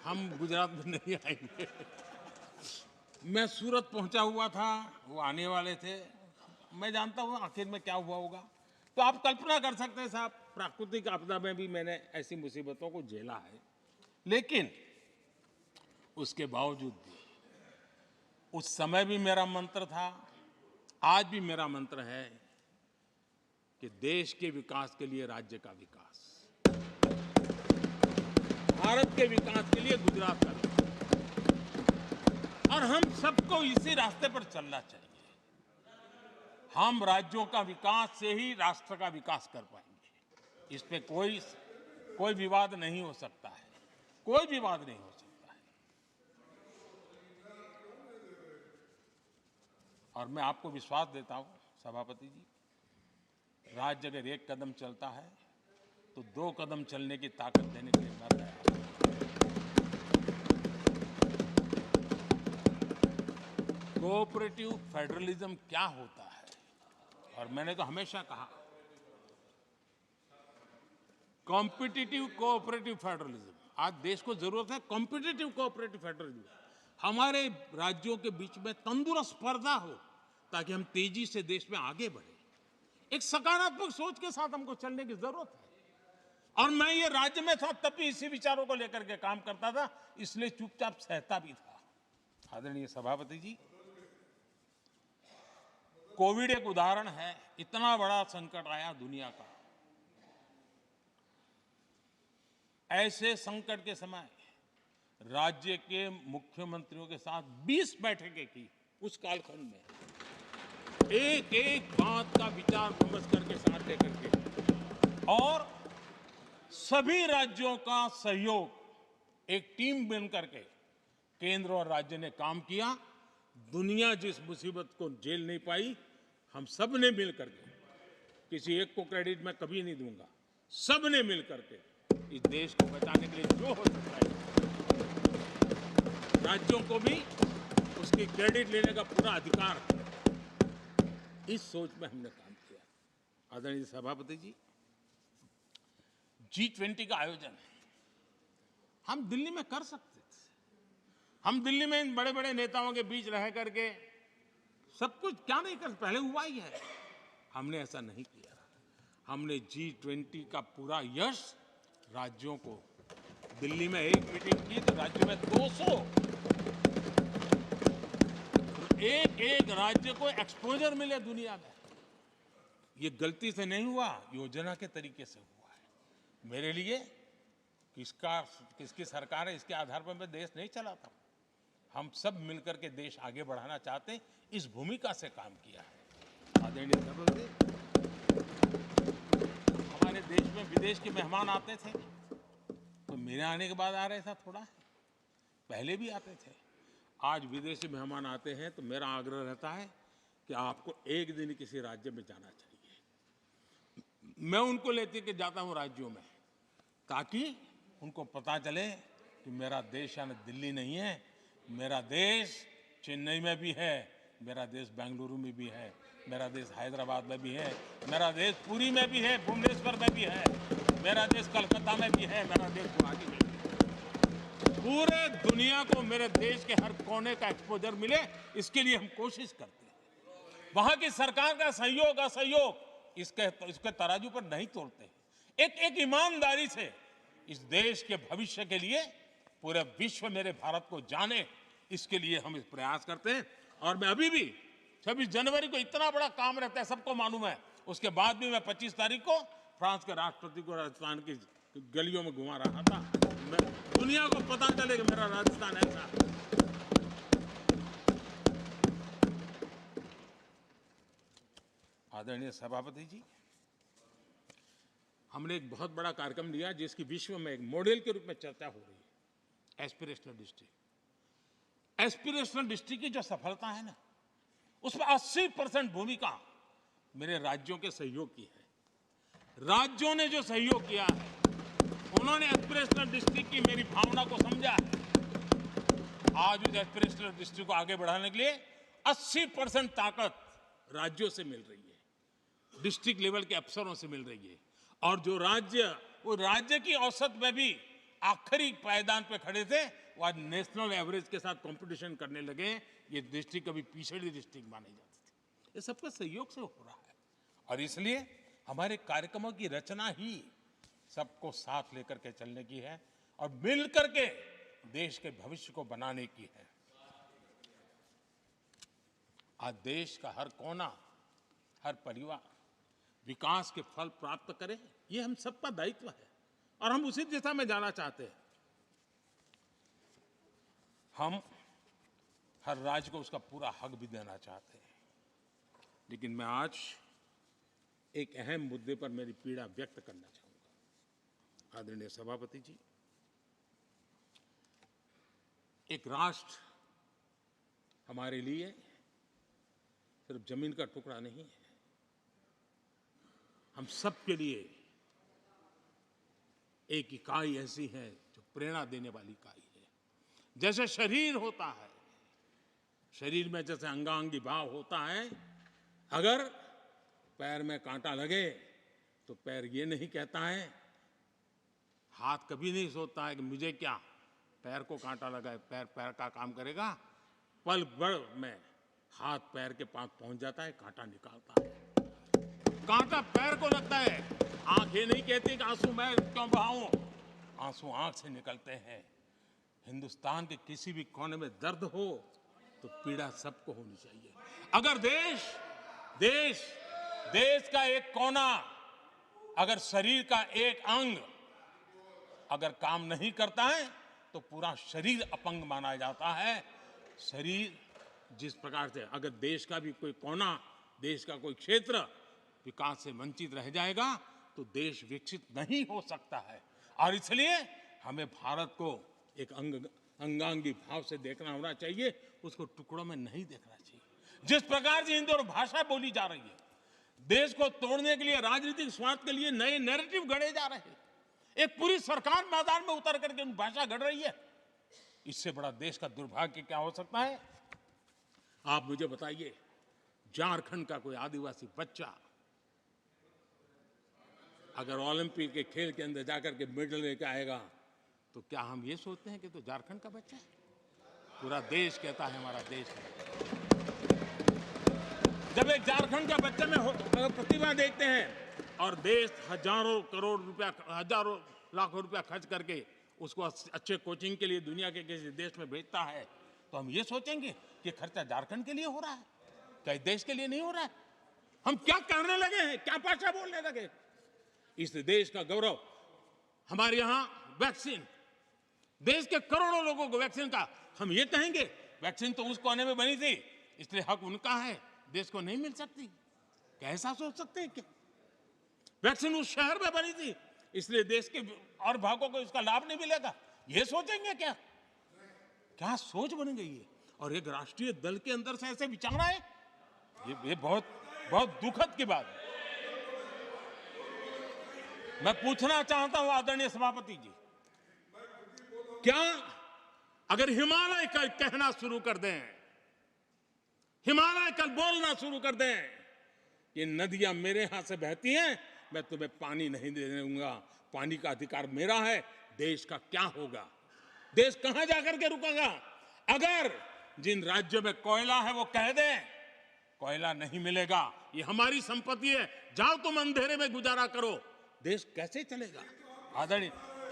हम गुजरात में नहीं आएंगे। मैं सूरत पहुंचा हुआ था, वो आने वाले थे, मैं जानता हूं आखिर में क्या हुआ होगा। तो आप कल्पना कर सकते हैं साहब, प्राकृतिक आपदा में भी मैंने ऐसी मुसीबतों को झेला है, लेकिन उसके बावजूद भी उस समय भी मेरा मंत्र था, आज भी मेरा मंत्र है कि देश के विकास के लिए राज्य का विकास, भारत के विकास के लिए गुजरात का विकास, और हम सबको इसी रास्ते पर चलना चाहिए। हम राज्यों का विकास से ही राष्ट्र का विकास कर पाएंगे। इस पे कोई विवाद नहीं हो सकता है, कोई विवाद नहीं हो सकता है। और मैं आपको विश्वास देता हूं सभापति जी, राज्य अगर एक कदम चलता है तो 2 कदम चलने की ताकत देने के लिए मैं तैयार हूं। कोऑपरेटिव फेडरलिज्म क्या होता है, और मैंने तो हमेशा कहा कॉम्पिटिटिव कोऑपरेटिव फेडरलिज्म। आज देश को जरूरत है कॉम्पिटिटिव कोऑपरेटिव फेडरलिज्म। हमारे राज्यों के बीच में तंदुरुस्त स्पर्धा हो ताकि हम तेजी से देश में आगे बढ़े। एक सकारात्मक सोच के साथ हमको चलने की जरूरत है। और मैं ये राज्य में था तब भी इसी विचारों को लेकर के काम करता था, इसलिए चुपचाप सहता भी था। आदरणीय सभापति जी, कोविड एक उदाहरण है। इतना बड़ा संकट आया दुनिया का, ऐसे संकट के समय राज्य के मुख्यमंत्रियों के साथ 20 बैठकें की। उस कालखंड में एक एक बात का विचार विमर्श करके साथ लेकर के, और सभी राज्यों का सहयोग, एक टीम बन करके केंद्र और राज्य ने काम किया। दुनिया जिस मुसीबत को झेल नहीं पाई, हम सब ने मिल करके, किसी एक को क्रेडिट मैं कभी नहीं दूंगा, सब ने मिल करके इस देश को बचाने के लिए जो हो सकता है, राज्यों को भी उसकी क्रेडिट लेने का पूरा अधिकार है। इस सोच में हमने काम किया। आदरणीय सभापति जी, G20 का आयोजन हम दिल्ली में कर सकते थे। हम दिल्ली में इन बड़े बड़े नेताओं के बीच रह करके सब कुछ क्या नहीं कर, पहले हुआ ही है। हमने ऐसा नहीं किया। हमने G20 का पूरा यश राज्यों को, दिल्ली में एक मीटिंग की तो राज्य में 200, एक एक राज्य को एक्सपोजर मिले दुनिया में। ये गलती से नहीं हुआ, योजना के तरीके से हुआ है। मेरे लिए किसकी सरकार है इसके आधार पर मैं देश नहीं चलाता। हम सब मिलकर के देश आगे बढ़ाना चाहते हैं, इस भूमिका से काम किया है। आदरणीय सभापति, हमारे देश में विदेश के मेहमान आते थे तो मेरे आने के बाद आ रहे था, थोड़ा पहले भी आते थे। आज विदेशी मेहमान आते हैं तो मेरा आग्रह रहता है कि आपको एक दिन किसी राज्य में जाना चाहिए। मैं उनको लेते के जाता हूं राज्यों में, ताकि उनको पता चले कि मेरा देश यानी दिल्ली नहीं है, मेरा देश चेन्नई में भी है, मेरा देश बेंगलुरु में भी है, मेरा देश हैदराबाद में भी है, मेरा देश पुरी में भी है, भुवनेश्वर में भी है, मेरा देश कलकत्ता में भी है, मेरा देश गुवाहाटी में भी है। पूरे दुनिया को मेरे देश के हर कोने का एक्सपोजर मिले, इसके लिए हम कोशिश करते हैं। वहां की सरकार का सहयोग असहयोग इसके तराजू पर नहीं तोड़ते। एक ईमानदारी से इस देश के भविष्य के लिए पूरे विश्व मेरे भारत को जाने, इसके लिए हम इस प्रयास करते हैं। और मैं अभी भी 26 जनवरी को इतना बड़ा काम रहता है, सबको मालूम है। उसके बाद भी मैं 25 तारीख को फ्रांस के राष्ट्रपति को राजस्थान की गलियों में घुमा रहा था। मैं दुनिया को पता चले कि मेरा राजस्थान ऐसा है। आदरणीय सभापति जी, हमने एक बहुत बड़ा कार्यक्रम लिया जिसकी विश्व में एक मॉडल के रूप में चर्चा हो रही है, एस्पिरेशनल डिस्ट्रिक्ट। एस्पिरेशनल डिस्ट्रिक्ट की जो सफलता है ना, उसमें 80% भूमिका मेरे राज्यों के सहयोग की है। राज्यों ने जो सहयोग किया है, उन्होंने एस्पिरेशनल डिस्ट्रिक्ट की मेरी भावना को समझा है। आज उस एस्पिरेशनल डिस्ट्रिक्ट को आगे बढ़ाने के लिए 80% ताकत राज्यों से मिल रही है, डिस्ट्रिक्ट लेवल के अफसरों से मिल रही है। और जो राज्य, वो राज्य की औसत में भी आखिरी पायदान पे खड़े थे, वो आज नेशनल एवरेज के साथ कंपटीशन करने लगे। ये डिस्ट्रिक्ट कभी पिछड़ी डिस्ट्रिक्ट मानी जाती थी। ये सबके सहयोग से हो रहा है। और इसलिए हमारे कार्यक्रमों की रचना ही सबको साथ लेकर के चलने की है और मिल करके देश के भविष्य को बनाने की है। आज देश का हर कोना, हर परिवार विकास के फल प्राप्त करे, ये हम सबका दायित्व है और हम उसी दिशा में जाना चाहते हैं। हम हर राज्य को उसका पूरा हक भी देना चाहते हैं। लेकिन मैं आज एक अहम मुद्दे पर मेरी पीड़ा व्यक्त करना चाहूंगा। आदरणीय सभापति जी, एक राष्ट्र हमारे लिए सिर्फ जमीन का टुकड़ा नहीं है, हम सबके लिए एक इकाई ऐसी है जो प्रेरणा देने वाली इकाई है। जैसे शरीर होता है, शरीर में जैसे अंगांगी भाव होता है, अगर पैर में कांटा लगे तो पैर ये नहीं कहता है, हाथ कभी नहीं सोचता है कि मुझे क्या, पैर को कांटा लगा है, पैर पैर का काम करेगा। पल भर में हाथ पैर के पास पहुंच जाता है, कांटा निकालता है। कांटा पैर को लगता है, आंख ये नहीं कहती कि आंसू मैं क्यों बहाऊं, आंसू आंख से निकलते हैं। हिंदुस्तान के किसी भी कोने में दर्द हो तो पीड़ा सबको होनी चाहिए। अगर देश का एक कोना, अगर शरीर का एक अंग अगर काम नहीं करता है तो पूरा शरीर अपंग माना जाता है। शरीर जिस प्रकार से, अगर देश का भी कोई कोना, देश का कोई क्षेत्र विकास से वंचित रह जाएगा तो देश विकसित नहीं हो सकता है। और इसलिए हमें भारत को एक अंगांगी भाव से देखना होना चाहिए, उसको टुकड़ों में नहीं देखना चाहिए। जिस प्रकार से हिंदी और भाषा बोली जा रही है, देश को तोड़ने के लिए, राजनीतिक स्वार्थ के लिए नए नैरेटिव गढ़े जा रहे हैं। एक पूरी सरकार मैदान में उतर करके भाषा गढ़ रही है। इससे बड़ा देश का दुर्भाग्य क्या हो सकता है? आप मुझे बताइए, झारखंड का कोई आदिवासी बच्चा अगर ओलंपिक के खेल के अंदर जाकर के मेडल लेकर आएगा तो क्या हम ये सोचते हैं कि तो झारखंड का बच्चा है? पूरा देश कहता है हमारा देश है। जब एक झारखंड का बच्चे में प्रतिभा देखते हैं और देश हजारों करोड़ रुपया, हजारों लाखों रुपया खर्च करके उसको अच्छे कोचिंग के लिए दुनिया के किसी देश में भेजता है, तो हम ये सोचेंगे कि खर्चा झारखंड के लिए हो रहा है, क्या देश के लिए नहीं हो रहा है? हम क्या करने लगे हैं, क्या भाषा बोलने लगे? इस देश का गौरव, हमारे यहां वैक्सीन, देश के करोड़ों लोगों को वैक्सीन का, हम ये कहेंगे वैक्सीन तो उस कोने में बनी थी इसलिए हक उनका है, देश को नहीं मिल सकती? कैसा सोच सकते हैं? क्या वैक्सीन उस शहर में बनी थी इसलिए देश के और भागों को इसका लाभ नहीं मिलेगा? ये सोचेंगे क्या? क्या सोच बन गई है? और एक राष्ट्रीय दल के अंदर से ऐसे विचार है, ये बहुत बहुत दुखद की बात है। मैं पूछना चाहता हूं आदरणीय सभापति जी, क्या अगर हिमालय कल कहना शुरू कर दें, हिमालय कल बोलना शुरू कर दें कि नदियां मेरे हाथ से बहती हैं, मैं तुम्हें पानी नहीं दे दूंगा, पानी का अधिकार मेरा है, देश का क्या होगा? देश कहां जाकर के रुकेगा? अगर जिन राज्यों में कोयला है वो कह दें कोयला नहीं मिलेगा, ये हमारी संपत्ति है, जाओ तुम अंधेरे में गुजारा करो, देश कैसे चलेगा?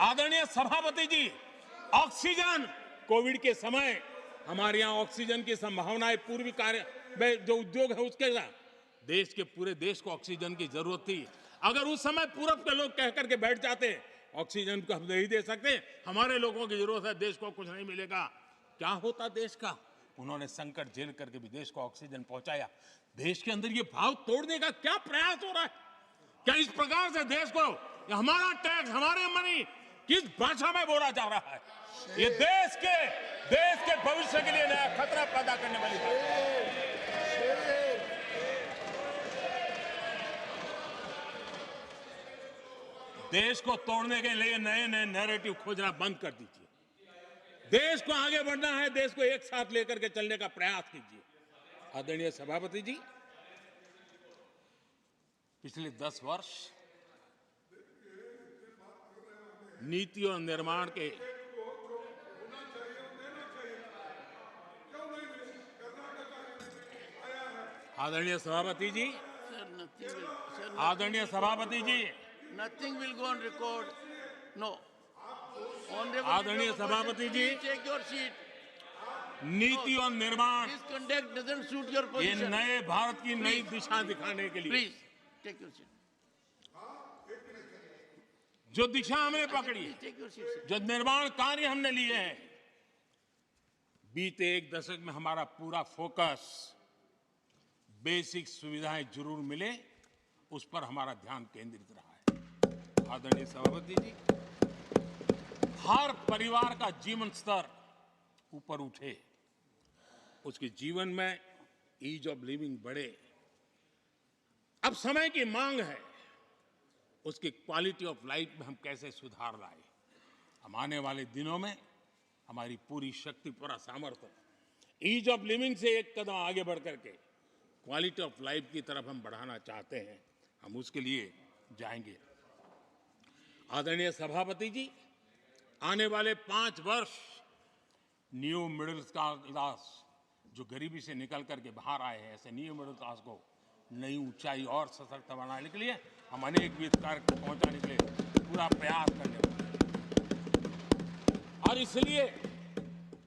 आदरणीय सभापति जी, ऑक्सीजन, कोविड के समय हमारे यहां ऑक्सीजन की संभावनाएं, पूर्वी कार्य में जो उद्योग है उसके साथ देश के पूरे देश को ऑक्सीजन की जरूरत थी। अगर उस समय पूरब के लोग कह करके बैठ जाते ऑक्सीजन को हम नहीं दे सकते, हमारे लोगों की जरूरत है, देश को कुछ नहीं मिलेगा, क्या होता देश का? उन्होंने संकट झेल करके भी देश को ऑक्सीजन पहुंचाया। देश के अंदर ये भाव तोड़ने का क्या प्रयास हो रहा है? क्या इस प्रकार से देश को हमारा टैक्स, हमारे मनी किस भाषा में बोला जा रहा है? ये देश के भविष्य के लिए नया खतरा पैदा करने वाली बात है। देश को तोड़ने के लिए नए नए नैरेटिव खोजना बंद कर दीजिए। देश को आगे बढ़ना है, देश को एक साथ लेकर के चलने का प्रयास कीजिए। आदरणीय सभापति जी, पिछले 10 वर्ष नीति और निर्माण के आदरणीय सभापति जी, Sir, nothing will, sir, आदरणीय सभापति जी, nothing will go on record. No. Honorable आदरणीय Leader of सभापति Opposition, ji, please take your seat. नीति और निर्माण, This conduct doesn't suit your ये position. नए भारत की नई दिशा दिखाने के लिए Please, take your seat. जो दिशा हमने पकड़ी Please है, take your seat, sir. जो निर्माण कार्य हमने लिए हैं, बीते एक दशक में हमारा पूरा फोकस बेसिक सुविधाएं जरूर मिले उस पर हमारा ध्यान केंद्रित रहा है। आदरणीय सभापति जी, हर परिवार का जीवन स्तर ऊपर उठे, उसके जीवन में ईज ऑफ लिविंग बढ़े। अब समय की मांग है उसकी क्वालिटी ऑफ लाइफ में हम कैसे सुधार लाए। हम आने वाले दिनों में हमारी पूरी शक्ति, पूरा सामर्थ्य ईज ऑफ लिविंग से एक कदम आगे बढ़ करके क्वालिटी ऑफ लाइफ की तरफ हम बढ़ाना चाहते हैं। हम उसके लिए जाएंगे। आदरणीय सभापति जी, आने वाले 5 वर्ष न्यू मिडिल क्लास जो गरीबी से निकल करके बाहर आए हैं, ऐसे न्यू मिडिल क्लास को नई ऊंचाई और सशक्त बनाने के लिए हम अनेकविध कार्य को पहुंचाने के लिए पूरा प्रयास करने वाले हैं। और इसलिए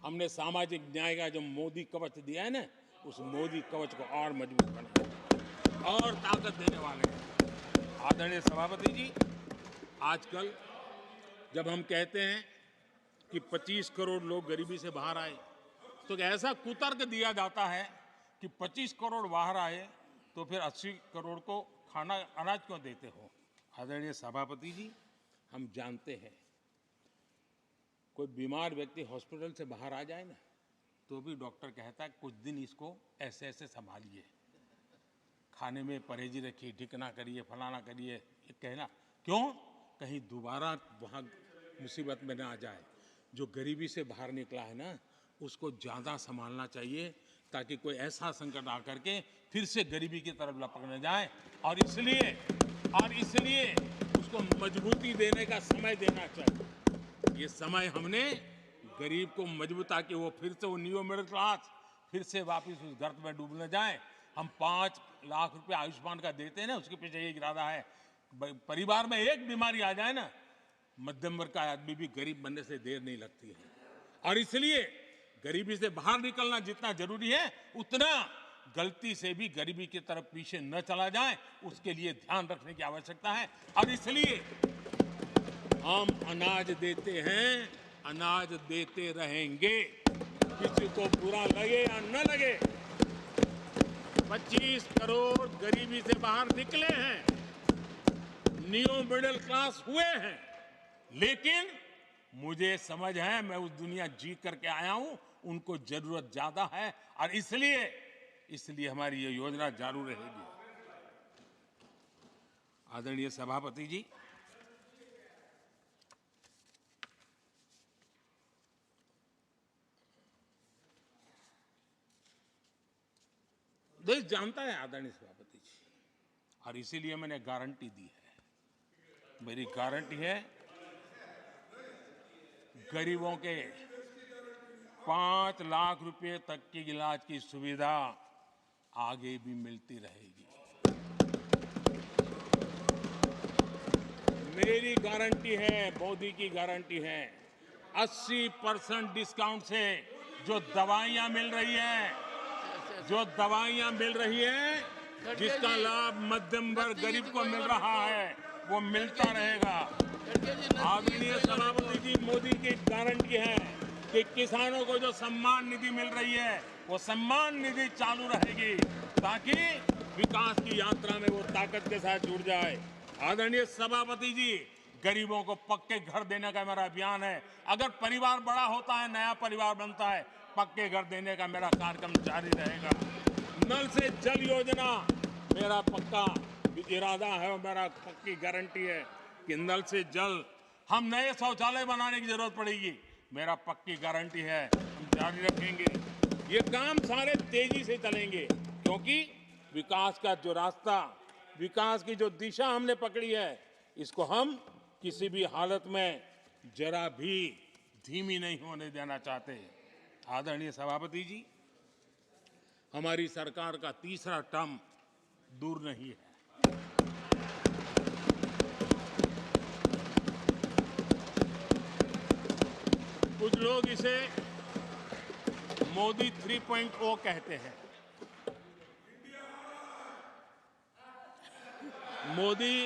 हमने सामाजिक न्याय का जो मोदी कवच दिया है ना, उस मोदी कवच को और मजबूत बनाने और ताकत देने वाले हैं। आदरणीय सभापति जी, आजकल जब हम कहते हैं कि 25 करोड़ लोग गरीबी से बाहर आए, तो ऐसा कुतर्क दिया जाता है कि 25 करोड़ बाहर आए तो फिर 80 करोड़ को खाना अनाज क्यों देते हो। आदरणीय सभापति जी, हम जानते हैं कोई बीमार व्यक्ति हॉस्पिटल से बाहर आ जाए ना, तो भी डॉक्टर कहता है कुछ दिन इसको ऐसे ऐसे संभालिए, खाने में परहेजी रखिए, ठीक ना करिए, फलाना करिए, ये कहना क्यों, कहीं दोबारा वहाँ मुसीबत में ना आ जाए। जो गरीबी से बाहर निकला है ना, उसको ज़्यादा संभालना चाहिए ताकि कोई ऐसा संकट आ करके फिर से गरीबी की तरफ लपक न जाए। और इसलिए उसको मजबूती देने का समय देना चाहिए। ये समय हमने गरीब को मजबूत, ताकि वो फिर से वो न्यू मिडिल क्लास फिर से वापस उस गर्त में डूब न जाए। हम 5 लाख रुपए आयुष्मान का देते हैं ना, उसके पीछे ये इरादा है। परिवार में एक बीमारी आ जाए ना, मध्यम वर्ग का आदमी भी गरीब बनने से देर नहीं लगती है। और इसलिए गरीबी से बाहर निकलना जितना जरूरी है, उतना गलती से भी गरीबी की तरफ पीछे न चला जाए, उसके लिए ध्यान रखने की आवश्यकता है। और इसलिए हम अनाज देते हैं, अनाज देते रहेंगे, किसी को बुरा लगे या न लगे। 25 करोड़ गरीबी से बाहर निकले हैं, न्यू मिडिल क्लास हुए हैं, लेकिन मुझे समझ है, मैं उस दुनिया जी करके आया हूं, उनको जरूरत ज्यादा है। और इसलिए हमारी ये योजना जारी रहेगी। आदरणीय सभापति जी, देश जानता है आदरणीय सभापति जी, और इसीलिए मैंने गारंटी दी है। मेरी गारंटी है, गरीबों के 5 लाख रुपए तक की इलाज की सुविधा आगे भी मिलती रहेगी। मेरी गारंटी है, मोदी की गारंटी है। 80% डिस्काउंट से जो दवाइयां मिल रही है, जिसका लाभ मध्यम वर्ग गरीब को मिल रहा है, वो मिलता रहेगा। आदरणीय सभापति जी, मोदी की गारंटी है कि किसानों को जो सम्मान निधि मिल रही है, वो सम्मान निधि चालू रहेगी, ताकि विकास की यात्रा में वो ताकत के साथ जुड़ जाए। आदरणीय सभापति जी, गरीबों को पक्के घर देने का मेरा अभियान है। अगर परिवार बड़ा होता है, नया परिवार बनता है, पक्के घर देने का मेरा कार्यक्रम जारी रहेगा। नल से जल योजना मेरा पक्का इरादा है और मेरा पक्की गारंटी है कि नल से जल, हम नए शौचालय बनाने की जरूरत पड़ेगी, मेरा पक्की गारंटी है, हम जारी रखेंगे। ये काम सारे तेजी से चलेंगे, क्योंकि विकास का जो रास्ता, विकास की जो दिशा हमने पकड़ी है, इसको हम किसी भी हालत में जरा भी धीमी नहीं होने देना चाहते। आदरणीय सभापति जी, हमारी सरकार का तीसरा टर्म दूर नहीं है। कुछ लोग इसे मोदी 3.0 कहते हैं। मोदी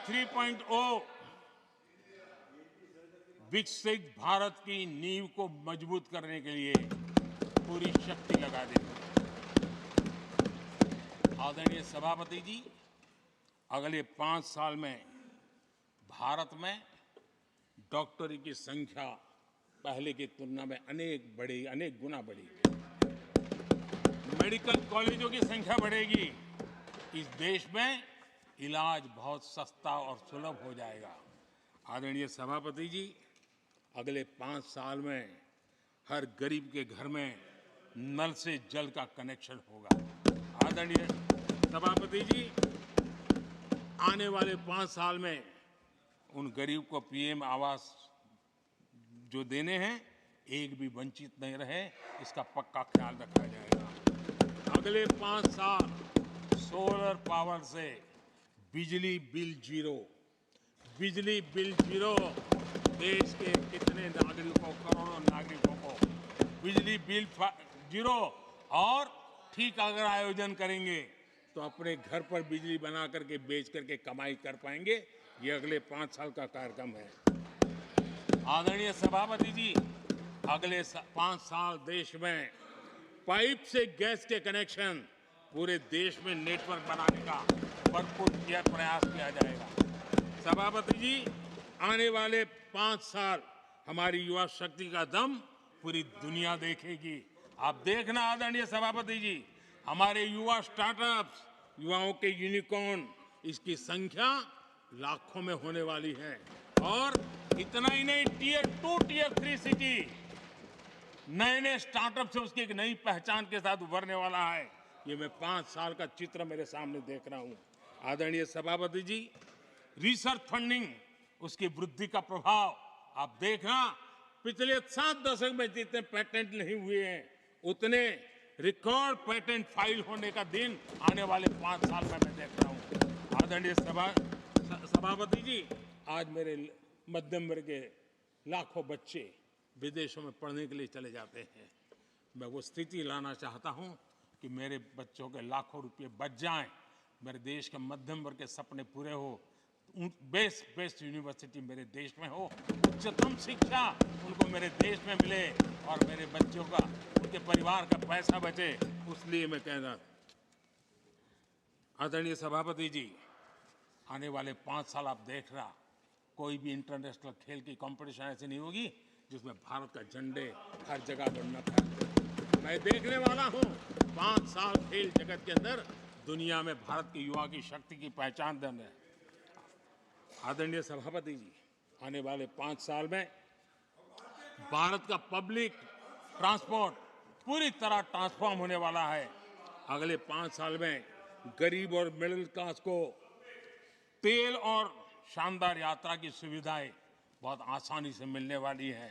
3.0 विकसित भारत की नींव को मजबूत करने के लिए पूरी शक्ति लगा देंगे। आदरणीय सभापति जी, अगले 5 साल में भारत में डॉक्टरी की संख्या पहले की तुलना में अनेक गुना बढ़ेगी। मेडिकल कॉलेजों की संख्या बढ़ेगी। इस देश में इलाज बहुत सस्ता और सुलभ हो जाएगा। आदरणीय सभापति जी, अगले 5 साल में हर गरीब के घर में नल से जल का कनेक्शन होगा। आदरणीय सभापति जी, आने वाले 5 साल में उन गरीब को पीएम आवास जो देने हैं, एक भी वंचित नहीं रहे, इसका पक्का ख्याल रखा जाएगा। अगले 5 साल सोलर पावर से बिजली बिल जीरो। देश के कितने नागरिकों, करोड़ों नागरिकों को बिजली बिल जीरो। और ठीक अगर आयोजन करेंगे तो अपने घर पर बिजली बना करके बेच करके कमाई कर पाएंगे। ये अगले 5 साल का कार्यक्रम है। आदरणीय सभापति जी, अगले 5 साल देश में पाइप से गैस के कनेक्शन पूरे देश में नेटवर्क बनाने का भरपूर प्रयास किया जाएगा। सभापति जी, आने वाले 5 साल हमारी युवा शक्ति का दम पूरी दुनिया देखेगी। आप देखना आदरणीय सभापति जी, हमारे युवा स्टार्टअप्स, युवाओं के यूनिकॉर्न, इसकी संख्या लाखों में होने वाली है। और इतना ही नहीं, टियर 2, टियर 3 सिटी नए स्टार्टअप से उसकी एक नई पहचान के साथ उभरने वाला है। ये मैं 5 साल का चित्र मेरे सामने देख रहा हूं। आदरणीय सभापति जी, रिसर्च फंडिंग, उसकी वृद्धि का प्रभाव आप देखना। पिछले 7 दशक में जितने पेटेंट नहीं हुए हैं, उतने रिकॉर्ड पेटेंट फाइल होने का दिन आने वाले 5 साल में मैं देख रहा हूं। आदरणीय सभापति जी, आज मेरे मध्यम वर्ग के लाखों बच्चे विदेशों में पढ़ने के लिए चले जाते हैं। मैं वो स्थिति लाना चाहता हूं कि मेरे बच्चों के लाखों रुपए बच जाएं, मेरे देश के मध्यम वर्ग के सपने पूरे हो, बेस्ट यूनिवर्सिटी मेरे देश में हो, उच्चतम शिक्षा उनको मेरे देश में मिले और मेरे बच्चों का, उनके परिवार का पैसा बचे। इसलिए मैं कह रहा, आदरणीय सभापति जी, आने वाले 5 साल आप देख रहा, कोई भी इंटरनेशनल खेल की कंपटीशन ऐसी नहीं होगी जिसमें भारत का झंडे हर जगह बढ़ना था। मैं देखने वाला हूं 5 साल खेल जगत के अंदर दुनिया में भारत के युवा की शक्ति की पहचान देने। आदरणीय सभापति जी, आने वाले 5 साल में भारत का पब्लिक ट्रांसपोर्ट पूरी तरह ट्रांसफॉर्म होने वाला है। अगले 5 साल में गरीब और मिडिल क्लास को तेल और शानदार यात्रा की सुविधाएं बहुत आसानी से मिलने वाली है,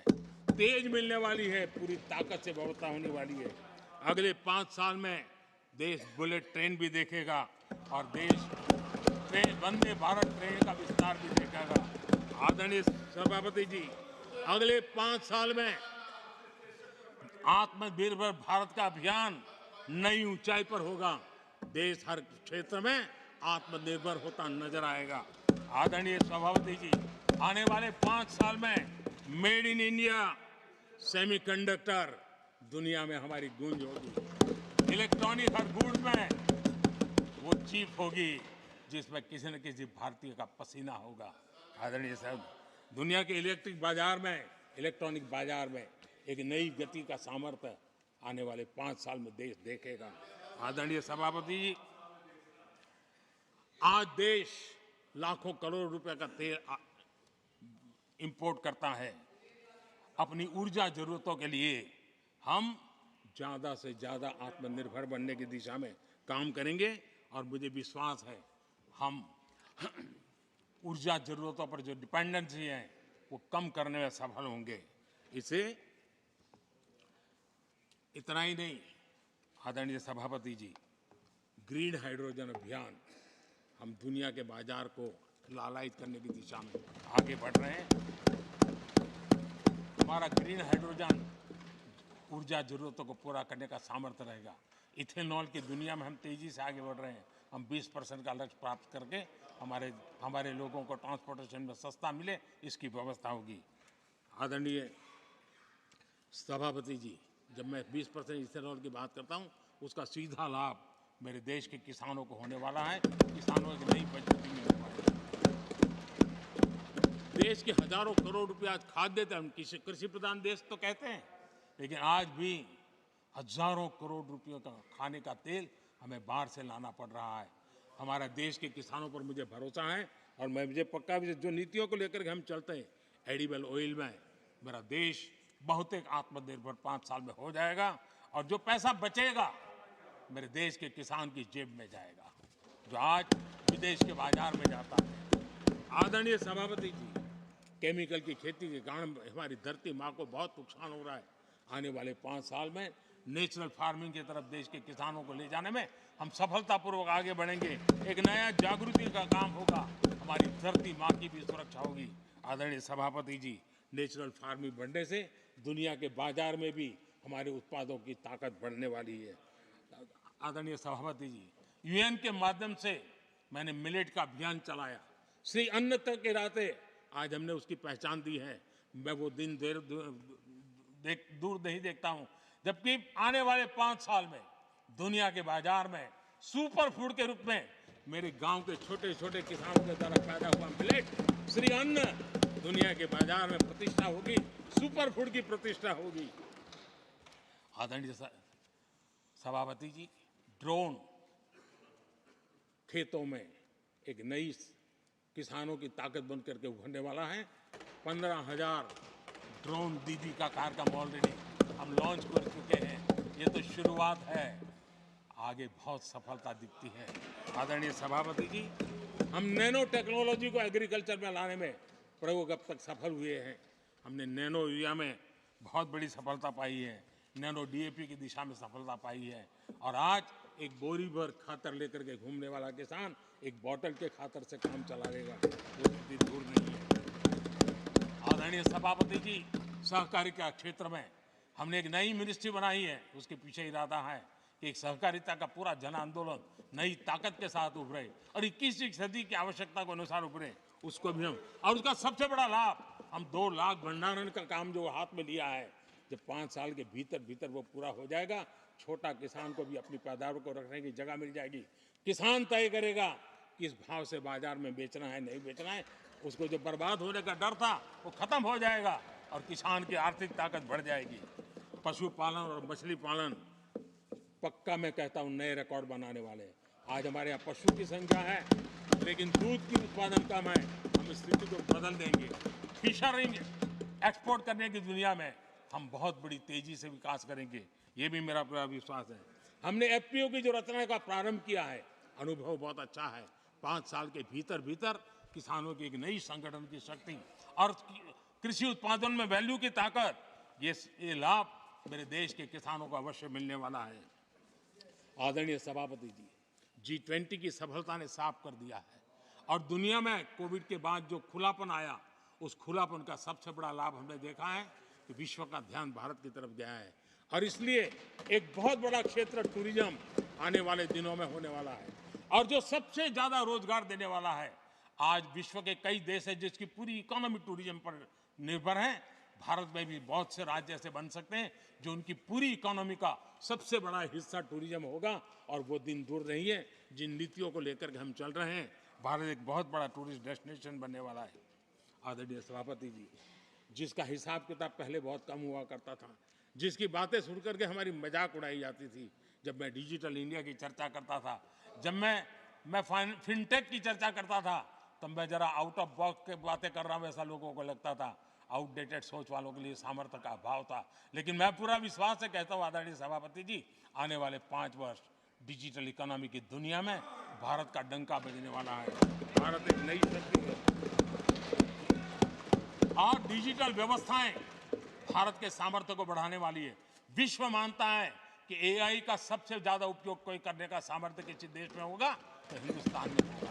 तेज मिलने वाली है, पूरी ताकत से व्यवस्था होने वाली है। अगले 5 साल में देश बुलेट ट्रेन भी देखेगा और देश वंदे भारत ट्रेन का विस्तार भी देखेगा। आदरणीय सभापति जी, अगले 5 साल में आत्मनिर्भर भारत का अभियान नई ऊंचाई पर होगा। देश हर क्षेत्र में आत्मनिर्भर होता नजर आएगा। आदरणीय सभापति जी, आने वाले 5 साल में मेड इन इंडिया सेमीकंडक्टर दुनिया में हमारी गूंज होगी। इलेक्ट्रॉनिक हर गुड्स में वो चिप होगी जिसमें किसी न किसी भारतीय का पसीना होगा। आदरणीय साहब, दुनिया के इलेक्ट्रॉनिक बाजार में एक नई गति का सामर्थ्य आने वाले 5 साल में देश देखेगा। आदरणीय सभापति जी, आज देश लाखों करोड़ रुपए का तेल इंपोर्ट करता है। अपनी ऊर्जा जरूरतों के लिए हम ज्यादा से ज्यादा आत्मनिर्भर बनने की दिशा में काम करेंगे और मुझे विश्वास है हम ऊर्जा जरूरतों पर जो डिपेंडेंसी है वो कम करने में सफल होंगे। इसे इतना ही नहीं, आदरणीय सभापति जी, ग्रीन हाइड्रोजन अभियान, हम दुनिया के बाजार को लालायित करने की दिशा में आगे बढ़ रहे हैं। हमारा ग्रीन हाइड्रोजन ऊर्जा जरूरतों को पूरा करने का सामर्थ्य रहेगा। इथेनॉल की दुनिया में हम तेजी से आगे बढ़ रहे हैं। हम 20% का लक्ष्य प्राप्त करके हमारे लोगों को ट्रांसपोर्टेशन में सस्ता मिले, इसकी व्यवस्था होगी। आदरणीय सभापति जी, जब मैं 20% इथेनॉल की बात करता हूं, उसका सीधा लाभ मेरे देश के किसानों को होने वाला है। किसानों की नई मजबूती मिलने वाली है। देश के हजारों करोड़ रुपए आज खाद्य तेल, हम कृषि प्रधान देश तो कहते हैं, लेकिन आज भी हजारों करोड़ रुपयों का खाने का तेल हमें बाहर से लाना पड़ रहा है। हमारा देश के किसानों पर मुझे भरोसा है और मुझे पक्का भी जो नीतियों को लेकर के हम चलते हैं, एडिबल ऑयल में मेरा देश बहुत एक आत्मनिर्भर 5 साल में हो जाएगा और जो पैसा बचेगा मेरे देश के किसान की जेब में जाएगा, जो आज विदेश के बाजार में जाता है। आदरणीय सभापति जी, केमिकल की खेती के कारण हमारी धरती माँ को बहुत नुकसान हो रहा है। आने वाले 5 साल में नेचुरल फार्मिंग की तरफ देश के किसानों को ले जाने में हम सफलतापूर्वक आगे बढ़ेंगे। एक नया जागृति का काम होगा, हमारी धरती माँ की भी सुरक्षा होगी। आदरणीय सभापति जी, नेचुरल फार्मिंग बढ़ने से दुनिया के बाजार में भी हमारे उत्पादों की ताकत बढ़ने वाली है। आदरणीय सभापति जी, यूएन के माध्यम से मैंने मिलेट का अभियान चलाया। श्री अन्न तक के रास्ते आज हमने उसकी पहचान दी है। मैं वो दिन दूर नहीं देखता हूं, जबकि आने वाले 5 साल में दुनिया के बाजार में सुपर फूड के रूप में मेरे गांव के छोटे छोटे किसानों के द्वारा पैदा हुआ मिलेट, श्री अन्न, दुनिया के बाजार में प्रतिष्ठा होगी, सुपर फूड की प्रतिष्ठा होगी। आदरणीय सभापति जी, ड्रोन खेतों में एक नई किसानों की ताकत बन करके उभरने वाला है। 15,000 ड्रोन दीदी का कार्यक्रम ऑलरेडी हम लॉन्च कर चुके हैं। ये तो शुरुआत है, आगे बहुत सफलता दिखती है। आदरणीय सभापति जी, हम नैनो टेक्नोलॉजी को एग्रीकल्चर में लाने में प्रयोग अब तक सफल हुए हैं। हमने नैनो यूरिया में बहुत बड़ी सफलता पाई है, नैनो डीएपी की दिशा में सफलता पाई है और आज एक बोरी भर खातर लेकर के घूमने वाला किसान एक बोतल के खातर से काम चला लेगा, वो स्थिति दूर नहीं है। आदरणीय सभापति जी, सहकारिता क्षेत्र में हमने एक नई मिनिस्ट्री बनाई है। उसके पीछे इरादा है कि एक सहकारिता का पूरा जन आंदोलन नई ताकत के साथ उभरे और 21वीं सदी की आवश्यकता के अनुसार उभरे, उसको भी हम, और उसका सबसे बड़ा लाभ, हम 2 लाख भंडारण का काम जो हाथ में लिया है, जब 5 साल के भीतर वो पूरा हो जाएगा, छोटा किसान को भी अपनी पैदावार को रखने की जगह मिल जाएगी। किसान तय करेगा किस भाव से बाजार में बेचना है, नहीं बेचना है। उसको जो बर्बाद होने का डर था वो खत्म हो जाएगा और किसान की आर्थिक ताकत बढ़ जाएगी। पशुपालन और मछली पालन पक्का मैं कहता हूँ नए रिकॉर्ड बनाने वाले। आज हमारे यहाँ पशु की संख्या है लेकिन दूध की उत्पादन कम है। हम इस स्थिति को बदल देंगे। फिशरिंग एक्सपोर्ट करने की दुनिया में हम बहुत बड़ी तेजी से विकास करेंगे, ये भी मेरा पूरा विश्वास है। हमने एफपीओ की जो रचना का प्रारंभ किया है, अनुभव बहुत अच्छा है। 5 साल के भीतर किसानों की एक नई संगठन की शक्ति और कृषि उत्पादन में वैल्यू की ताकत, ये लाभ मेरे देश के किसानों को अवश्य मिलने वाला है। आदरणीय सभापति जी, G20 की सफलता ने साफ कर दिया है और दुनिया में कोविड के बाद जो खुलापन आया, उस खुलापन का सबसे बड़ा लाभ हमने देखा है कि विश्व का ध्यान भारत की तरफ गया है और इसलिए एक बहुत बड़ा क्षेत्र टूरिज्म आने वाले दिनों में होने वाला है और जो सबसे ज्यादा रोजगार देने वाला है। आज विश्व के कई देश हैं जिसकी पूरी इकोनॉमी टूरिज्म पर निर्भर है। भारत में भी बहुत से राज्य ऐसे बन सकते हैं जो उनकी पूरी इकोनॉमी का सबसे बड़ा हिस्सा टूरिज्म होगा और वो दिन दूर नहीं है। जिन नीतियों को लेकर के हम चल रहे हैं, भारत एक बहुत बड़ा टूरिस्ट डेस्टिनेशन बनने वाला है। आदरणीय सभापति जी, जिसका हिसाब किताब पहले बहुत कम हुआ करता था, जिसकी बातें सुन करके हमारी मजाक उड़ाई जाती थी, जब मैं डिजिटल इंडिया की चर्चा करता था, जब मैं फिनटेक की चर्चा करता था, तब मैं जरा आउट ऑफ बॉक्स के बातें कर रहा हूँ ऐसा लोगों को लगता था। आउटडेटेड सोच वालों के लिए सामर्थ्य का अभाव था। लेकिन मैं पूरा विश्वास से कहता हूँ आदरणीय सभापति जी, आने वाले 5 वर्ष डिजिटल इकोनॉमी की दुनिया में भारत का डंका बजने वाला है। भारत एक नई शक्ति है और डिजिटल व्यवस्थाएं भारत के सामर्थ्य को बढ़ाने वाली है। विश्व मानता है कि एआई का सबसे ज्यादा उपयोग कोई करने का सामर्थ्य किसी देश में होगा तो हिंदुस्तान में होगा।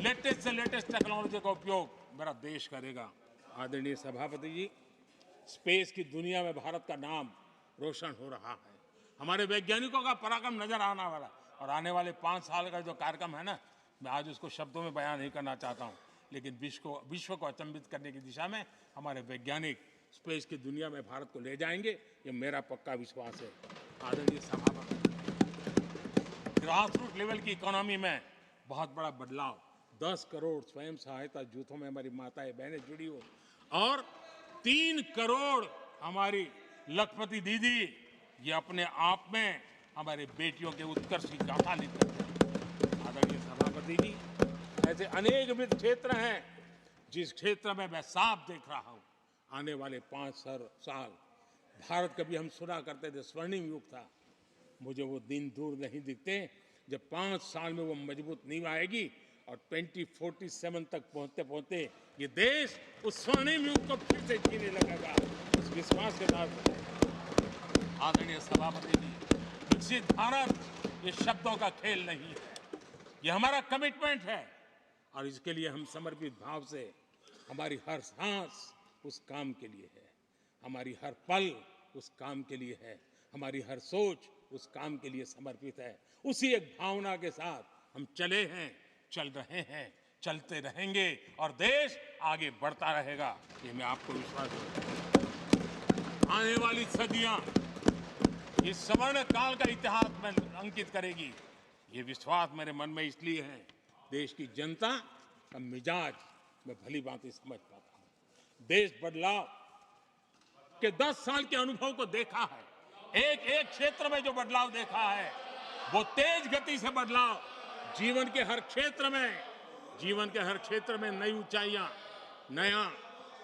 लेटेस्ट से लेटेस्ट टेक्नोलॉजी का उपयोग मेरा देश करेगा। आदरणीय सभापति जी, स्पेस की दुनिया में भारत का नाम रोशन हो रहा है। हमारे वैज्ञानिकों का पराक्रम नजर आने वाला, और आने वाले 5 साल का जो कार्यक्रम है ना, मैं आज उसको शब्दों में बयान नहीं करना चाहता हूं, लेकिन विश्व को अचंभित करने की दिशा में हमारे वैज्ञानिक स्पेस की दुनिया में भारत को ले जाएंगे, ये मेरा पक्का विश्वास है। आदरणीय सभापति, ग्रासरूट लेवल की इकोनॉमी में बहुत बड़ा बदलाव, 10 करोड़ स्वयं सहायता जूथों में हमारी माताएं बहनें जुड़ी हो, और 3 करोड़ हमारी लखपति दीदी, ये अपने आप में हमारे बेटियों के उत्कर्ष की गाथा लिखते हैं। आदरणीय सभापति जी, ऐसे अनेक विविध क्षेत्र हैं जिस क्षेत्र में मैं साफ देख रहा हूं आने वाले 5 साल भारत, कभी हम सुना करते थे स्वर्णिम युग था, मुझे वो दिन दूर नहीं दिखते जब 5 साल में वो मजबूत नींव आएगी और 2047 तक पहुंचते पहुंचते ये देश उस स्वर्णिम युग को फिर से जीने लगेगा। इस विश्वास के साथ आदरणीय सभापति जी, विकसित भारत ये शब्दों का खेल नहीं है, ये हमारा कमिटमेंट है, और इसके लिए हम समर्पित भाव से, हमारी हर सांस उस काम के लिए है, हमारी हर पल उस काम के लिए है, हमारी हर सोच उस काम के लिए समर्पित है। उसी एक भावना के साथ हम चले हैं, चल रहे हैं, चलते रहेंगे, और देश आगे बढ़ता रहेगा, ये मैं आपको विश्वास देता हूं। आने वाली सदियां इस स्वर्ण काल का इतिहास में अंकित करेगी, ये विश्वास मेरे मन में इसलिए है, देश की जनता का मिजाज मैं भली भांति समझ पाता हूं। देश बदलाव के 10 साल के अनुभव को देखा है, एक क्षेत्र में जो बदलाव देखा है वो तेज गति से बदलाव, जीवन के हर क्षेत्र में नई ऊंचाइयां,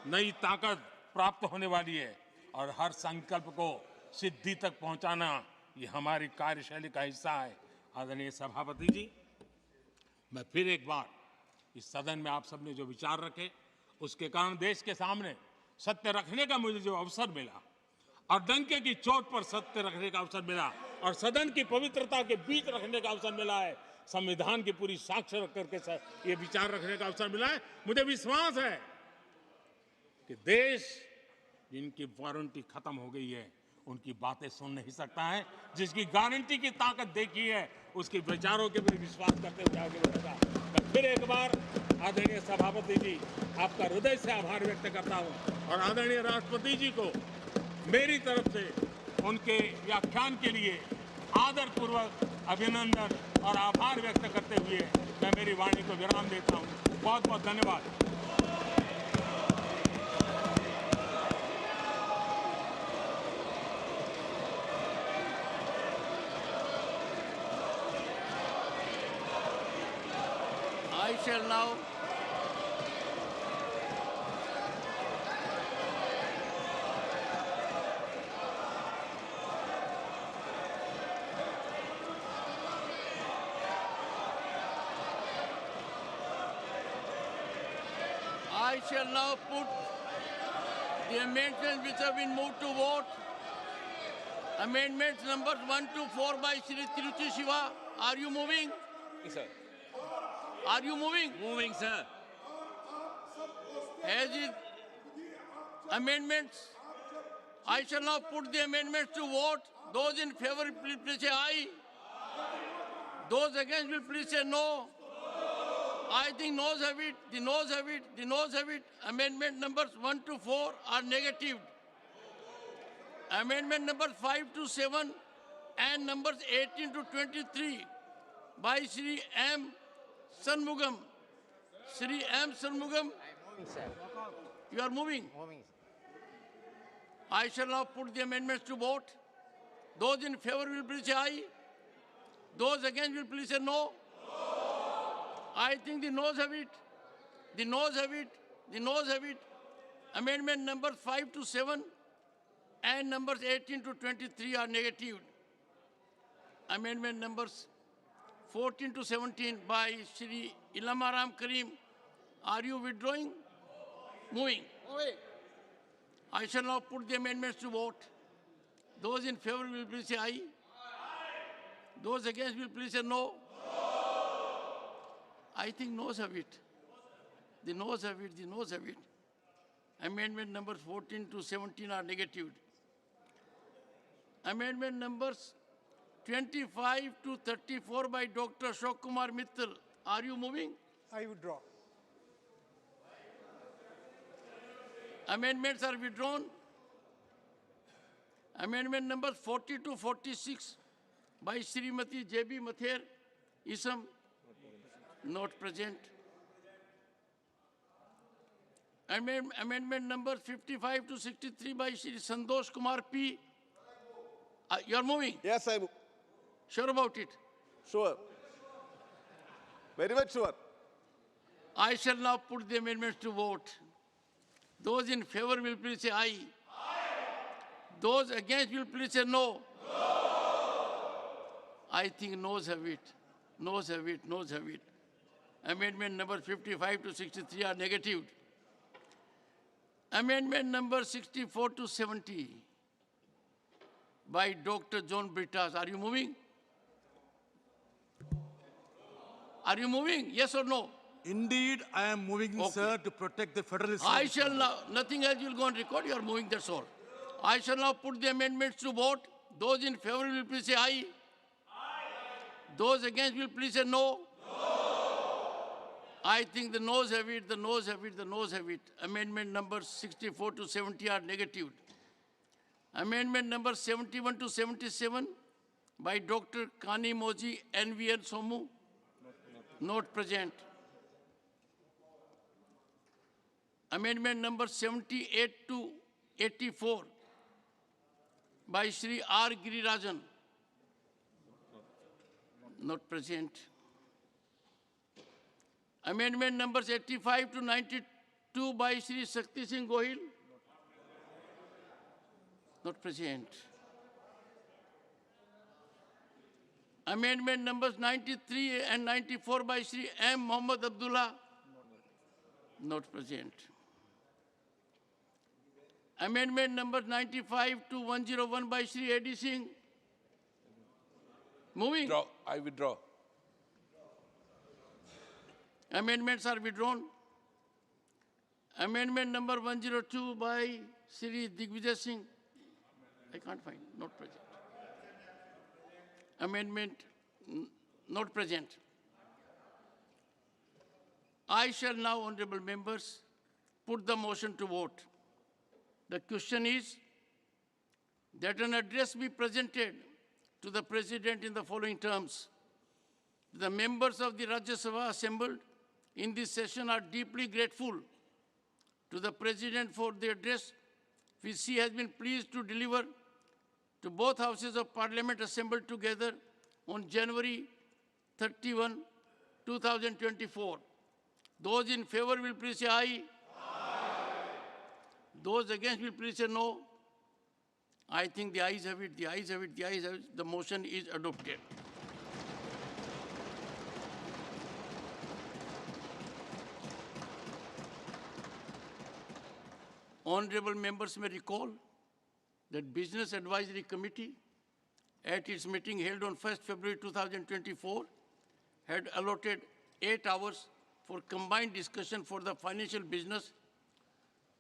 नई ताकत प्राप्त होने वाली है, और हर संकल्प को सिद्धि तक पहुंचाना ये हमारी कार्यशैली का हिस्सा है। आदरणीय सभापति जी, मैं फिर एक बार इस सदन में आप सबने जो विचार रखे, उसके कारण देश के सामने सत्य रखने का मुझे जो अवसर मिला, और डंके की चोट पर सत्य रखने का अवसर मिला, और सदन की पवित्रता के बीच रखने का अवसर मिला है, संविधान की पूरी साक्ष्य रख करके ये विचार रखने का अवसर मिला है। मुझे विश्वास है कि देश जिनकी वारंटी खत्म हो गई है उनकी बातें सुन नहीं सकता है, जिसकी गारंटी की ताकत देखी है उसके विचारों के भी विश्वास करते हुए आगे बढ़ेगा। मैं फिर एक बार आदरणीय सभापति जी आपका हृदय से आभार व्यक्त करता हूं, और आदरणीय राष्ट्रपति जी को मेरी तरफ से उनके व्याख्यान के लिए आदरपूर्वक अभिनंदन और आभार व्यक्त करते हुए मैं मेरी वाणी को विराम देता हूं। बहुत बहुत धन्यवाद। I shall now put the amendments which have been moved to vote. Amendments numbers 1 to 4 by Shri Tiruchi Shiva. Are you moving? Yes, sir. Are you moving? Moving, sir. As is amendments, I shall now put the amendments to vote. Those in favor, please say aye. Those against will please say no. I think noes have it, the noes have it, the noes have it. Amendment numbers 1 to 4 are negative. Amendment numbers 5 to 7 and numbers 18 to 23 by Shri M. Shanmugam. Shri M. Shanmugam. Moving, sir. You are moving. Moving. I shall now put the amendments to vote. Those in favor will please say aye. Those against will please say no. I think the noes have it. The noes have it. The noes have it. Amendment numbers 5 to 7 and numbers 18 to 23 are negative. Amendment numbers 14 to 17 by Shri Ilamaram Karim. Are you withdrawing? Moving. I shall now put the amendments to vote. Those in favor will please say aye. Those against will please say no. I think noes have it. The noes have it, the noes have it. Amendment numbers 14 to 17 are negatived. Amendment numbers 25 to 34 by Dr. Ashok Kumar Mittal. Are you moving? I withdraw. Amendments are withdrawn. Amendment numbers 40 to 46 by Srimati J.B. Mather, Isam, not present. Amendment numbers 55 to 63 by Shri Santosh Kumar P. You are moving? Yes, I'm Sure about it? sure. Very much sure. I shall now put the amendments to vote. Those in favor will please say aye. Those against will please say no. I think noes have it. Noes have it. Noes have it. Amendment numbers 55 to 63 are negatived. Amendment number 64 to 70 by Dr. John Brittas. Are you moving? Are you moving? Yes or no? Indeed, I am moving, Okay. sir, to protect the federalist. I shall now, nothing else will go on record. You are moving, that's all. I shall now put the amendments to vote. Those in favor will please say aye. Those against will please say no. I think the noes have it, the noes have it, the noes have it. Amendment numbers 64 to 70 are negatived. Amendment numbers 71 to 77 by Dr. Kani Moji NVN Somu, not present. Amendment number 78 to 84 by Shri R. Girirajan, not present. Amendment numbers 85 to 92 by Shri Shakti Singh Gohil, not present. Amendment numbers 93 and 94 by Shri M. Muhammad Abdullah, not present. Amendment number 95 to 101 by Shri A.D. Singh. Moving. I withdraw. Amendments are withdrawn. Amendment number 102 by Shri Digvijay Singh. I can't find, not present. Amendment not present. I shall now, honorable members, put the motion to vote. The question is that an address be presented to the President in the following terms. The members of the Rajya Sabha assembled in this session are deeply grateful to the President for the address which he has been pleased to deliver to both houses of Parliament assembled together on January 31, 2024. Those in favor will please say aye. Those against will please say no. I think the ayes have it, the ayes have it, the ayes have it. The motion is adopted. Honorable members may recall that Business Advisory Committee at its meeting held on 1st February 2024 had allotted 8 hours for combined discussion for the financial business,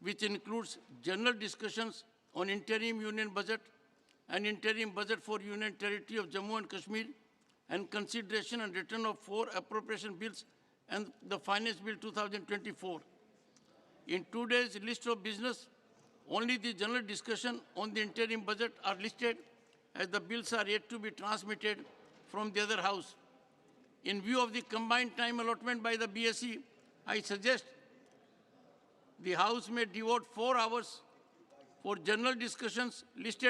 which includes general discussions on interim union budget and interim budget for Union Territory of Jammu and Kashmir, and consideration and return of 4 appropriation bills and the Finance Bill 2024. In today's list of business, only the general discussion on the interim budget are listed, as the bills are yet to be transmitted from the other house. In view of the combined time allotment by the BSE, I suggest the House may devote 4 hours for general discussions listed